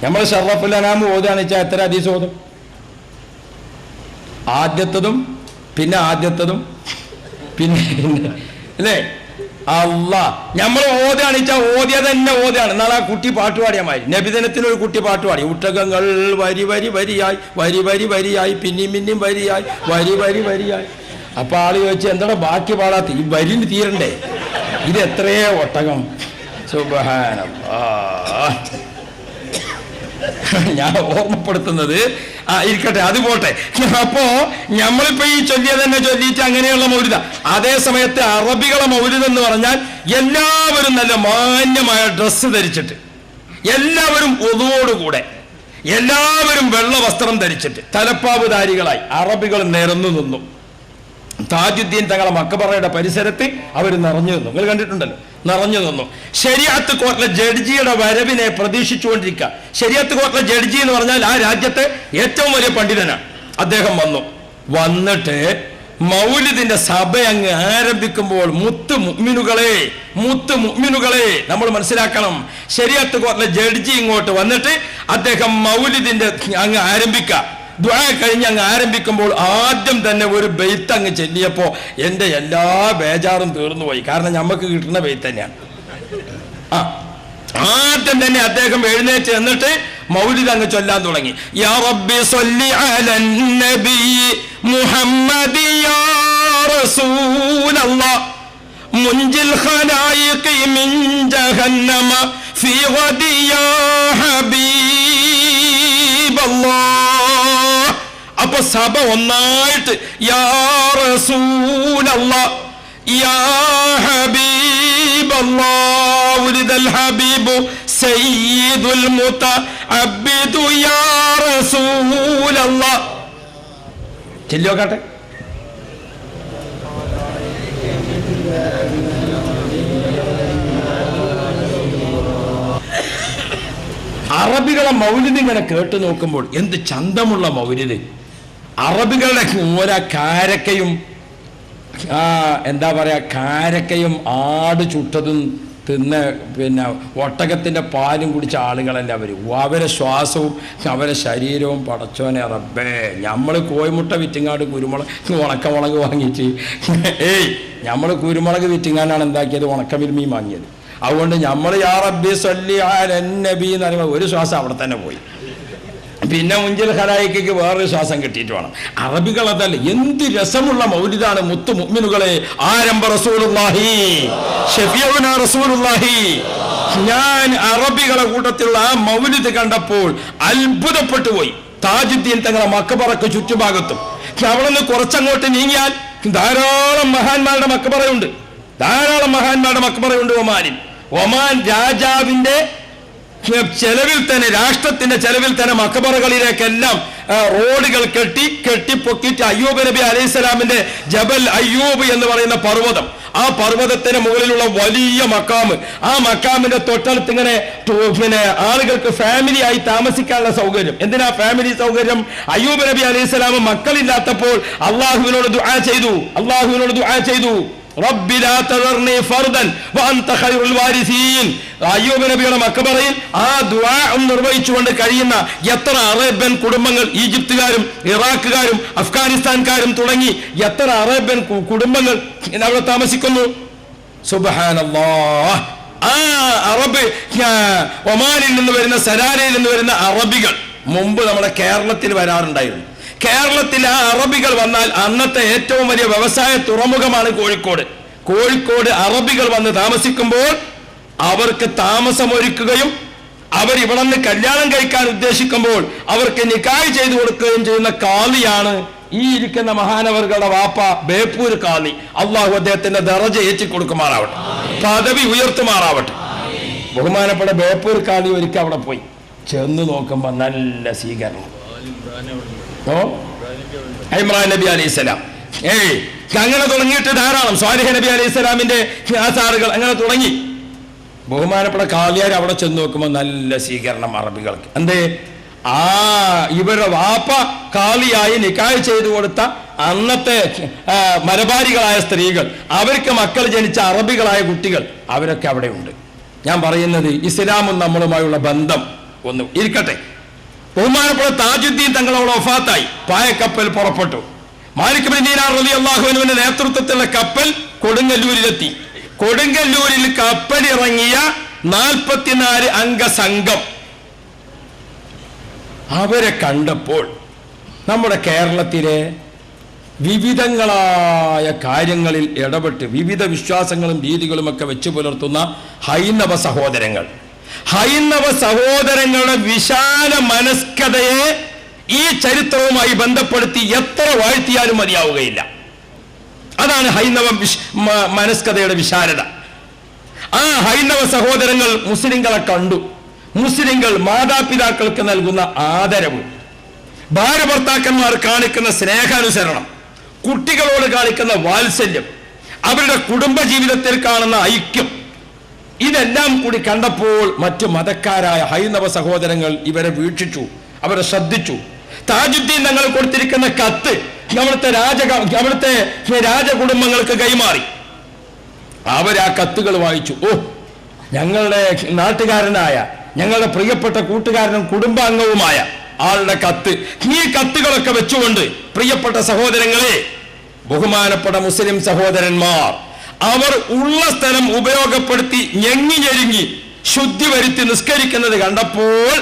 നമ്മൾ ഷറഫുൽ അനാം ഓതാന്ന് വെച്ചാൽ എത്ര ഹദീസ് ഓതും? ആദ്യത്തതും പിന്നെ അല്ലേ? അല്ലാഹ്, നമ്മൾ ഓതാന്ന് വെച്ചാൽ ഓതിയത് തന്നെ ഓതാണ്. നാളെ ആ കുട്ടി പാട്ടുപാടിയാ മാതിരി. നബിദിനത്തിന് ഒരു കുട്ടി പാട്ടുപാടി, ഉട്ടകങ്ങൾ വരിയായി പിന്നെയും വരിയായി. അപ്പൊ ആള് ചോദിച്ചു, എന്താ ബാക്കി പാടാത്ത? ഈ വരിന് തീരണ്ടേ? ഇത് എത്രയോ ഒട്ടകം. സുബ്ഹാനല്ലാഹ്. ഞാൻ ഓർമ്മപ്പെടുത്തുന്നത് ഇരിക്കട്ടെ, അത് പോട്ടെ. അപ്പോ നമ്മളിപ്പോ ഈ ചൊല്ലിയത് തന്നെ ചൊല്ലിയിട്ട് അങ്ങനെയുള്ള മൗലിദ. അതേ സമയത്ത് അറബികളെ മൗലിദ് എന്ന് പറഞ്ഞാൽ എല്ലാവരും നല്ല മാന്യമായ ഡ്രസ്സ് ധരിച്ചിട്ട്, എല്ലാവരും ഒതുവോടുകൂടെ, എല്ലാവരും വെള്ള വസ്ത്രം ധരിച്ചിട്ട് തലപ്പാവുധാരികളായി അറബികൾ നിരന്നു നിന്നു. താജുദ്ദീൻ തങ്ങളെ മക്ബറയുടെ പരിസരത്ത് അവർ നിറഞ്ഞു നിന്നു. നിങ്ങൾ കണ്ടിട്ടുണ്ടല്ലോ, നിറഞ്ഞു നിന്നു. ശരീഅത്ത് കോർട്ടിലെ ജഡ്ജിയുടെ വരവിനെ പ്രതീക്ഷിച്ചുകൊണ്ടിരിക്കുക. ശരീഅത്ത് കോർട്ടിലെ ജഡ്ജി എന്ന് പറഞ്ഞാൽ ആ രാജ്യത്തെ ഏറ്റവും വലിയ പണ്ഡിതനാണ്. അദ്ദേഹം വന്നിട്ട് മൗലിദിന്റെ സഭ അങ്ങ് ആരംഭിക്കുമ്പോൾ മുത്ത് മുഅ്മിനുകളെ നമ്മൾ മനസ്സിലാക്കണം. ശരീഅത്ത് കോർട്ടിലെ ജഡ്ജി ഇങ്ങോട്ട് വന്നിട്ട് അദ്ദേഹം മൗലിദിന്റെ അങ്ങ് ആരംഭിക്കുക. ദുആ കഴിഞ്ഞ് അങ്ങ് ആരംഭിക്കുമ്പോൾ ആദ്യം തന്നെ ഒരു ബെയ്ത്ത് അങ്ങ് ചെല്ലിയപ്പോ എൻ്റെ എല്ലാ ബേജാറും തീർന്നുപോയി. കാരണം നമുക്ക് കിട്ടുന്ന ബെയ്ത്ത് തന്നെയാണ്. ആദ്യം തന്നെ അദ്ദേഹം എഴുന്നേറ്റ് എന്നിട്ട് മൗലിദ് അങ്ങ് ചൊല്ലാൻ തുടങ്ങി. യാ റബ്ബി സ്വല്ലി അലൻ നബി മുഹമ്മദി യാ റസൂലല്ലാഹ് മുൻജിൽ ഖലായിഖി മിൻ ജഹന്നമ ഫീ ഗദി യാ ഹബീബല്ലാഹ്. അപ്പൊ സഭ ഒന്നായിട്ട് യാ റസൂലല്ലാഹ് യാ ഹബീബല്ലാഹ് ഉലിദൽ ഹബീബു സയ്യിദുൽ മുതഅബ്ബിദു യാ റസൂലല്ലാഹ്. ചെല്ലിയോക്കാട്ടെ. അറബികളെ മൗലിദ് ഇങ്ങനെ കേട്ടു നോക്കുമ്പോൾ എന്ത് ചന്തമുള്ള മൗലിദ്. അറബികളുടെ ഓരോ കാരക്കയും എന്താ പറയാ, കാരക്കയും ആട് ചുട്ടതും തിന്ന് പിന്നെ ഒട്ടകത്തിന്റെ പാലും കുടിച്ച ആളുകളല്ല അവരെ ശ്വാസവും അവരെ ശരീരവും പടച്ചോനെ റബ്ബേ. നമ്മൾ കോഴിമുട്ട വിറ്റിങ്ങാട് കുരുമുളക് ഉണക്കമുളക് വാങ്ങിച്ച് നമ്മൾ കുരുമുളക് വിറ്റിങ്ങാണ്ടാണ് എന്താക്കിയത്, ഉണക്കമിൽമീൻ വാങ്ങിയത്. അതുകൊണ്ട് നമ്മൾ യാ റബ്ബി സ്വല്ലി അലൻ നബി എന്ന് പറയുമ്പോൾ ഒരു ശ്വാസം അവിടെ തന്നെ പോയി. പിന്നെ മുഞ്ചിൽ ഖലായിക്ക് വേറൊരു ശ്വാസം കിട്ടിയിട്ട് വേണം. അറബികൾ അതല്ല, എന്ത് രസമുള്ള മൗലിദാണ് മുത്തു മുഅ്മിനുകളെ. ആരംഭ റസൂലുള്ളാഹി ഷഫീഉനാ റസൂലുള്ളാഹി. ഞാൻ അറബികളെ കൂട്ടത്തിലുള്ള ആ മൗലിദ് കണ്ടപ്പോൾ അത്ഭുതപ്പെട്ടു പോയി. താജുദ്ദീൻ തങ്ങളെ മക്ബറക്ക് ചുറ്റുഭാഗത്തും അവിടെ നിന്ന് കുറച്ചങ്ങോട്ട് നീങ്ങിയാൽ ധാരാളം മഹാന്മാരുടെ മക്ബറയുണ്ട്, ധാരാളം മഹാന്മാരുടെ മക്ബറയുണ്ട് ഒമാനിൽ. ഒമാൻ രാജാവിന്റെ ചെലവിൽ തന്നെ, രാഷ്ട്രത്തിന്റെ ചെലവിൽ തന്നെ മക്ബറകളിലേക്കെല്ലാം റോഡുകൾ കെട്ടിപ്പൊക്കിയിട്ട് അയ്യൂബ് നബി അലൈഹിസ്സലാമിന്റെ ജബൽ അയ്യൂബ് എന്ന് പറയുന്ന പർവ്വതം, ആ പർവ്വതത്തിന് മുകളിലുള്ള വലിയ മക്കാമ്, ആ മക്കാമിന്റെ തൊട്ടടുത്ത് ഇങ്ങനെ പിന്നെ ആളുകൾക്ക് ഫാമിലി ആയി താമസിക്കാനുള്ള സൗകര്യം. എന്തിനാ ഫാമിലി സൗകര്യം? അയ്യൂബ് നബി അലൈഹിസ്സലാം മക്കളില്ലാത്തപ്പോൾ അള്ളാഹുവിനോട് ദുആ ചെയ്തു റബ്ബി ലാ തദർനി ഫർദൻ വഅൻത ഖൈറുൽ വാരിസീൻ. അയ്യൂബ് നബിയുടെ മക്ബറയിൽ ആ ദുആ നിർവഹിച്ചുകൊണ്ട് കഴിയുന്ന എത്ര അറേബ്യൻ കുടുംബങ്ങൾ, ഈജിപ്തുകാരും ഇറാഖുകാരും അഫ്ഗാനിസ്ഥാൻകാരും തുടങ്ങി എത്ര അറേബ്യൻ കുടുംബങ്ങൾ അവിടെ താമസിക്കുന്നു. സുബ്ഹാനല്ലാഹ്. ആ അറബ് ഒമാനിൽ നിന്ന് വരുന്ന, സലാലയിൽ നിന്ന് വരുന്ന അറബികൾ മുമ്പ് നമ്മുടെ കേരളത്തിൽ വരാറുണ്ടായിരുന്നു. കേരളത്തിൽ ആ അറബികൾ വന്നാൽ അന്നത്തെ ഏറ്റവും വലിയ വ്യവസായ തുറമുഖമാണ് കോഴിക്കോട് അറബികൾ വന്ന് താമസിക്കുമ്പോൾ അവർക്ക് താമസമൊരുക്കുകയും അവരിവിടെ നിന്ന് കല്യാണം കഴിക്കാൻ ഉദ്ദേശിക്കുമ്പോൾ അവർക്ക് നിക്കാഹ് ചെയ്തു കൊടുക്കുകയും ചെയ്യുന്ന കാളിയാണ് ഈ ഇരിക്കുന്ന മഹാനവറുകളുടെ വാപ്പ ബേപ്പൂർ കാളി. അള്ളാഹു അദ്ദേഹത്തിന്റെ ദറജ ഏറ്റി കൊടുക്കുമാറാവട്ടെ, പദവി ഉയർത്തുമാറാവട്ടെ. ബഹുമാനപ്പെട്ട ബേപ്പൂർ കാളി ഒരിക്കൽ അവിടെ പോയി ചെന്ന് നോക്കുമ്പോ നല്ല സ്വീകരണം. ഇമ്രാൻ നബി അലൈഹിസ്സലാം അങ്ങനെ തുടങ്ങിയിട്ട് ധാരാളം സ്വാലിഹ് നബി അലൈഹിസ്സലാമിന്റെ ആസാറുകൾ അങ്ങനെ തുടങ്ങി. ബഹുമാനപ്പെട്ട കാളിയാർ അവിടെ ചെന്ന് നോക്കുമ്പോൾ നല്ല സ്വീകരണം അറബികൾക്ക്. എന്തേ? ഇവരുടെ വാപ്പ കാളിയായി നിക്കാഹ് ചെയ്തു കൊടുത്ത അന്നത്തെ മലബാരികളായ സ്ത്രീകൾ, അവർക്ക് മക്കൾ ജനിച്ച അറബികളായ കുട്ടികൾ, അവരൊക്കെ അവിടെ ഉണ്ട്. ഞാൻ പറയുന്നത് ഇസ്ലാമും നമ്മളുമായുള്ള ബന്ധം ഒന്ന് ഇരിക്കട്ടെ. ബഹുമാനപ്പെട്ട താജുദ്ദീൻ തങ്ങളവിടെ വഫാത്തായി. പായക്കപ്പൽ പുറപ്പെട്ടു. മാലിക് ബിൻ ദീനാർ റളിയല്ലാഹു അൻഹുവിന്റെ നേതൃത്വത്തിലുള്ള കപ്പൽ കൊടുങ്ങല്ലൂരിലെത്തി. കൊടുങ്ങല്ലൂരിൽ കപ്പലിറങ്ങിയ 44 അംഗ സംഘം അവരെ കണ്ടപ്പോൾ നമ്മുടെ കേരളത്തിലെ വിവിധങ്ങളായ കാര്യങ്ങളിൽ ഇടപെട്ട് വിവിധ വിശ്വാസങ്ങളും രീതികളും ഒക്കെ വെച്ചു പുലർത്തുന്ന ഹൈന്ദവ സഹോദരങ്ങളുടെ വിശാല മനസ്കതയെ ഈ ചരിത്രവുമായി ബന്ധപ്പെടുത്തി എത്ര വാഴ്ത്തിയാലും മതിയാവുകയില്ല. അതാണ് ഹൈന്ദവ മനസ്കതയുടെ വിശാലത. ആ ഹൈന്ദവ സഹോദരങ്ങൾ മുസ്ലിങ്ങളെ കണ്ടു. മുസ്ലിങ്ങൾ മാതാപിതാക്കൾക്ക് നൽകുന്ന ആദരവ്, ഭാര്യ ഭർത്താക്കന്മാർ കാണിക്കുന്ന സ്നേഹാനുസരണം, കുട്ടികളോട് കാണിക്കുന്ന വാത്സല്യം, അവരുടെ കുടുംബ ജീവിതത്തിൽ കാണുന്ന ഐക്യം, ഇതെല്ലാം കൂടി കണ്ടപ്പോൾ മറ്റു മതക്കാരായ ഹൈന്ദവ സഹോദരങ്ങൾ ഇവരെ വീക്ഷിച്ചു, അവരെ ശ്രദ്ധിച്ചു. താജുദ്ദീൻ തങ്ങൾ കൊടുത്തിരിക്കുന്ന കത്ത് അവിടുത്തെ രാജകുടുംബങ്ങൾക്ക് കൈമാറി. അവരാ കത്തുകൾ വായിച്ചു. ഞങ്ങളുടെ നാട്ടുകാരനായ, ഞങ്ങളുടെ പ്രിയപ്പെട്ട കൂട്ടുകാരനും കുടുംബാംഗവുമായ ആളുടെ കത്ത്. ഈ കത്തുകളൊക്കെ വെച്ചുകൊണ്ട് പ്രിയപ്പെട്ട സഹോദരങ്ങളെ, ബഹുമാനപ്പെട്ട മുസ്ലിം സഹോദരന്മാർ അവർ ഉള്ള സ്ഥലം ഉപയോഗപ്പെടുത്തി ഞെങ്ങി ശുദ്ധി വരുത്തി നിസ്കരിക്കുന്നത് കണ്ടപ്പോൾ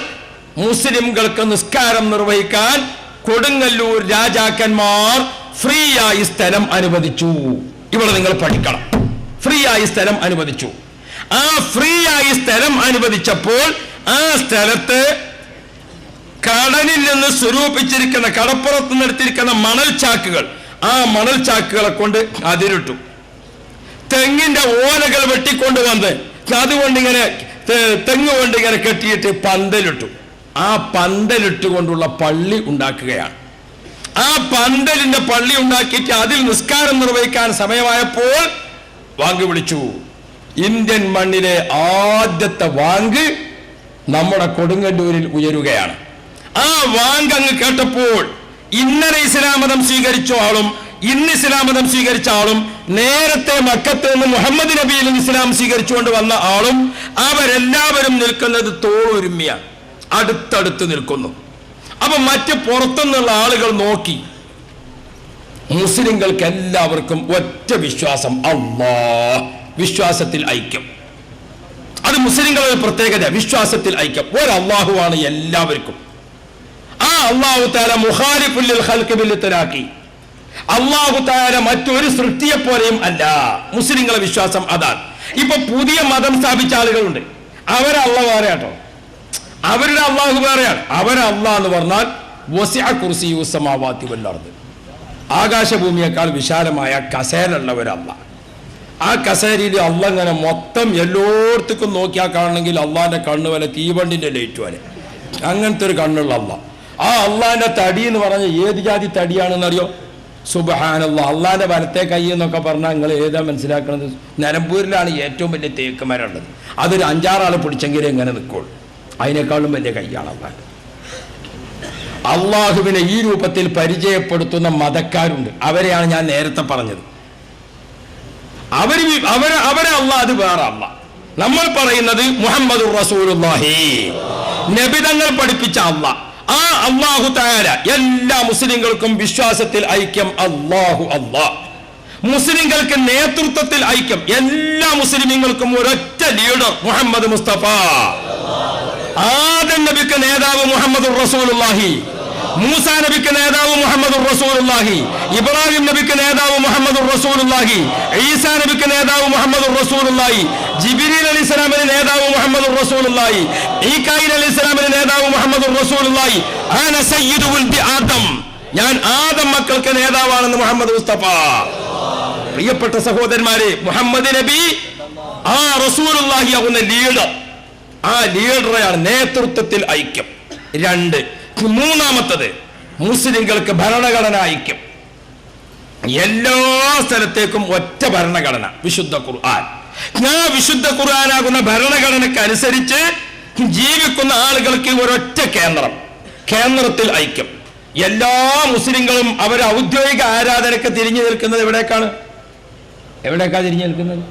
മുസ്ലിംകൾക്ക് നിസ്കാരം നിർവഹിക്കാൻ കൊടുങ്ങല്ലൂർ രാജാക്കന്മാർ ഫ്രീ ആയി സ്ഥലം അനുവദിച്ചു. ഇവിടെ നിങ്ങൾ പഠിക്കണം. ഫ്രീ ആയി സ്ഥലം അനുവദിച്ചു. ആ ഫ്രീ ആയി സ്ഥലം അനുവദിച്ചപ്പോൾ ആ സ്ഥലത്ത് കടലിൽ നിന്ന് സ്വരൂപിച്ചിരിക്കുന്ന, കടപ്പുറത്ത് നിർത്തിയിരിക്കുന്ന മണൽ ചാക്കുകൾ, ആ മണൽ ചാക്കുകളെ കൊണ്ട് അതിരിട്ടു. തെങ്ങിന്റെ ഓലകൾ വെട്ടിക്കൊണ്ടുവന്ന് അതുകൊണ്ട് ഇങ്ങനെ തെങ്ങ് കൊണ്ട് ഇങ്ങനെ കെട്ടിയിട്ട് പന്തലിട്ടു. ആ പന്തലിട്ടുകൊണ്ടുള്ള പള്ളി ഉണ്ടാക്കുകയാണ്. ആ പന്തലിന്റെ പള്ളി ഉണ്ടാക്കിയിട്ട് അതിൽ നിസ്കാരം നിർവഹിക്കാൻ സമയമായപ്പോൾ വാങ്ക് വിളിച്ചു. ഇന്ത്യൻ മണ്ണിലെ ആദ്യത്തെ വാങ്ക് നമ്മുടെ കൊടുങ്ങല്ലൂരിൽ ഉയരുകയാണ്. ആ വാങ്ക് അങ്ങ് കേട്ടപ്പോൾ ഇന്നലെ ഇസ്ലാം മതം സ്വീകരിച്ച ആളും ഇന്ന് ഇസ്ലാം മതം സ്വീകരിച്ച ആളും നേരത്തെ മക്കത്ത് നിന്ന് മുഹമ്മദ് നബിയിൽ ഇസ്ലാം സ്വീകരിച്ചുകൊണ്ട് വന്ന ആളും അവരെല്ലാവരും നിൽക്കുന്നത് തോളുരുമ്മിയാണ്, അടുത്തടുത്ത് നിൽക്കുന്നു. അപ്പൊ മറ്റ് പുറത്തുനിന്നുള്ള ആളുകൾ നോക്കി. മുസ്ലിങ്ങൾക്ക് എല്ലാവർക്കും ഒറ്റ വിശ്വാസം, അല്ലാഹ്, വിശ്വാസത്തിൽ ഐക്യം. അത് മുസ്ലിങ്ങളുടെ പ്രത്യേകത, വിശ്വാസത്തിൽ ഐക്യം. ഒരു അള്ളാഹുവാണ് എല്ലാവർക്കും. ആ അള്ളാഹു തആല മുഖാലിഫുൽ ലിൽ ഖൽഖി ബിൽ ഇത്ലാഖി, അള്ളാഹു തആല മറ്റൊരു സൃഷ്ടിയെ പോലെയും അല്ല. മുസ്ലിങ്ങളുടെ വിശ്വാസം അതാണ്. ഇപ്പൊ പുതിയ മതം സ്ഥാപിച്ച ആളുകളുണ്ട്. അവരെ അള്ളാഹ് വേറെ കേട്ടോ, അവരുടെ അള്ളാഹു വേറെയാണ്. അവരെ അള്ളാഹ് എന്ന് പറഞ്ഞാൽ വസിഅ കുർസിയ്യു സമാവാതി വൽ അർദ്, ആകാശഭൂമിയേക്കാൾ വിശാലമായ കസേരയുള്ളവരല്ല. ആ കസേരയിൽ അള്ളാഹ് ഇങ്ങനെ മൊത്തം എല്ലായിടത്തേക്കും നോക്കിയാൽ കാണണമെങ്കിൽ അള്ളാഹിന്റെ കണ്ണ് പോലെ തീവണ്ടിന്റെ ലൈറ്റ് പോലെ, അങ്ങനത്തെ ഒരു കണ്ണുള്ള അള്ളാഹ്. ആ അള്ളാഹിന്റെ തടി എന്ന് പറഞ്ഞാൽ ഏത് ജാതി തടിയാണെന്നറിയോ? സുബ്ഹാനല്ലാഹ്. അള്ളാഹിന്റെ വലത്തെ കൈ എന്നൊക്കെ പറഞ്ഞാൽ നിങ്ങൾ ഏതാ മനസ്സിലാക്കുന്നത്? നിലമ്പൂരിലാണ് ഏറ്റവും വലിയ തേക്ക് മരം ഉള്ളത്. അതൊരു 5-6 ആൾ പിടിച്ചെങ്കിലേ എങ്ങനെ നിൽക്കുള്ളൂ. അതിനേക്കാളും വലിയ കൈയാണ് അള്ളാഹ്. അള്ളാഹുവിനെ ഈ രൂപത്തിൽ പരിചയപ്പെടുത്തുന്ന മതക്കാരുണ്ട്. അവരെയാണ് ഞാൻ നേരത്തെ പറഞ്ഞത്. അവരെ അള്ളാഹ്, അത് വേറെ അള്ളാഹ്. നമ്മൾ പറയുന്നത് മുഹമ്മദുർ റസൂലുള്ളാഹി, നബിതങ്ങൾ പഠിപ്പിച്ച അള്ളാഹ്. ആ അള്ളാഹു തആല എല്ലാ മുസ്ലിങ്ങൾക്കും വിശ്വാസത്തിൽ ഐക്യം, അല്ലാഹു അല്ലാഹ്. മുസ്ലിങ്ങൾക്ക് നേതൃത്വത്തിൽ ഐക്യം, എല്ലാ മുസ്ലിമീങ്ങൾക്കും ഒരൊറ്റ ലീഡർ മുഹമ്മദ് മുസ്തഫ. ആദം നബിക്ക് നേതാവ് മുഹമ്മദുർ റസൂലുള്ളാഹി, മൂസാ നബിക്ക് നേതാവ് മുഹമ്മദുർ റസൂലുള്ളാഹി, ഇബ്രാഹിം നബിക്ക് നേതാവ് മുഹമ്മദുർ റസൂലുള്ളാഹി, ഈസാ നബിക്ക് നേതാവ് മുഹമ്മദുർ റസൂലുള്ളാഹി, ജിബ്രീൽ അലൈഹിസ്സലാമിന് നേതാവ് മുഹമ്മദുർ റസൂലുള്ളാഹി, ഈകായിൽ അലൈഹിസ്സലാമിന് നേതാവ് മുഹമ്മദുർ റസൂലുള്ളാഹി. അന സയ്യിദു വൽദി ആദം, ഞാൻ ആദം മക്കൾക്ക് നേതാവാണെന്ന് മുഹമ്മദ് മുസ്തഫ. പ്രിയപ്പെട്ട സഹോദരന്മാരെ, മുഹമ്മദ് നബി ആ റസൂലുള്ളാഹി ആകുന്ന ലീഡർ, ആ ലീഡറെയാണ് നേതൃത്വത്തിൽ ഐക്യം. 2, മൂന്നാമത്തത് മുസ്ലിങ്ങൾക്ക് ഭരണഘടന ഐക്യം. എല്ലാ സ്ഥലത്തേക്കും ഒറ്റ ഭരണഘടന, വിശുദ്ധ ഖുർആൻ. ആ വിശുദ്ധ ഖുർആനാകുന്ന ഭരണഘടനയ്ക്ക് അനുസരിച്ച് ജീവിക്കുന്ന ആളുകൾക്ക് ഒരൊറ്റ കേന്ദ്രം, കേന്ദ്രത്തിൽ ഐക്യം. എല്ലാ മുസ്ലിങ്ങളും അവരുടെ ഔദ്യോഗിക ആരാധനയ്ക്ക് തിരിഞ്ഞു നിൽക്കുന്നത് എവിടേക്കാണ് തിരിഞ്ഞു നിൽക്കുന്നത്?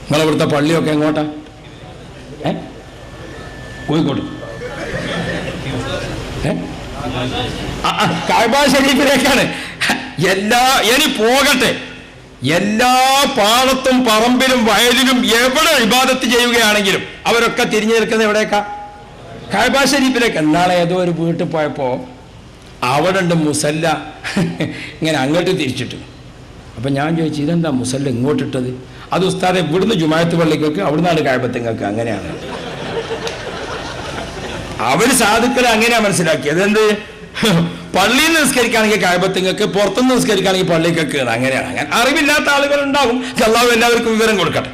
നിങ്ങളിവിടുത്തെ പള്ളിയൊക്കെ എങ്ങോട്ടാ? കോഴിക്കോട്. കഅബ ശരീഫിലേക്കാണ്. ഇനി പോകട്ടെ, എല്ലാ പാടത്തും പറമ്പിലും വയലിലും എവിടെ ഇബാദത്ത് ചെയ്യുകയാണെങ്കിലും അവരൊക്കെ തിരിഞ്ഞു നിൽക്കുന്നത് എവിടേക്കാ? കഅബ ശരീഫിലേക്ക്. എന്നാളെ ഏതോ ഒരു വീട്ടിൽ പോയപ്പോ അവിടെ ഉണ്ട് മുസല്ല ഇങ്ങനെ അങ്ങോട്ട് തിരിച്ചിട്ട്. അപ്പൊ ഞാൻ ചോദിച്ചു, ഇതെന്താ മുസല്ല ഇങ്ങോട്ടിട്ടത്? അത് ഉസ്താദെ ഇവിടുന്ന് ജുമാഅത്ത് പള്ളിക്കൊക്കെ അവിടുന്നാണ് കഅബത്തിങ്ങൾക്ക്. അങ്ങനെയാണ് അവര് സാധുക്കൾ അങ്ങനെയാ മനസ്സിലാക്കിയത്. എന്ത്, പള്ളിയിൽ നിന്ന് നിസ്കരിക്കുകയാണെങ്കിൽ കഅബത്തിങ്ങൾക്ക്, പുറത്തുനിന്ന് നിസ്കരിക്കുകയാണെങ്കിൽ പള്ളിക്കൊക്കെ. അങ്ങനെയാണ്. അങ്ങനെ അറിവില്ലാത്ത ആളുകൾ ഉണ്ടാകും. അല്ലാഹു എല്ലാവർക്കും വിവരം കൊടുക്കട്ടെ.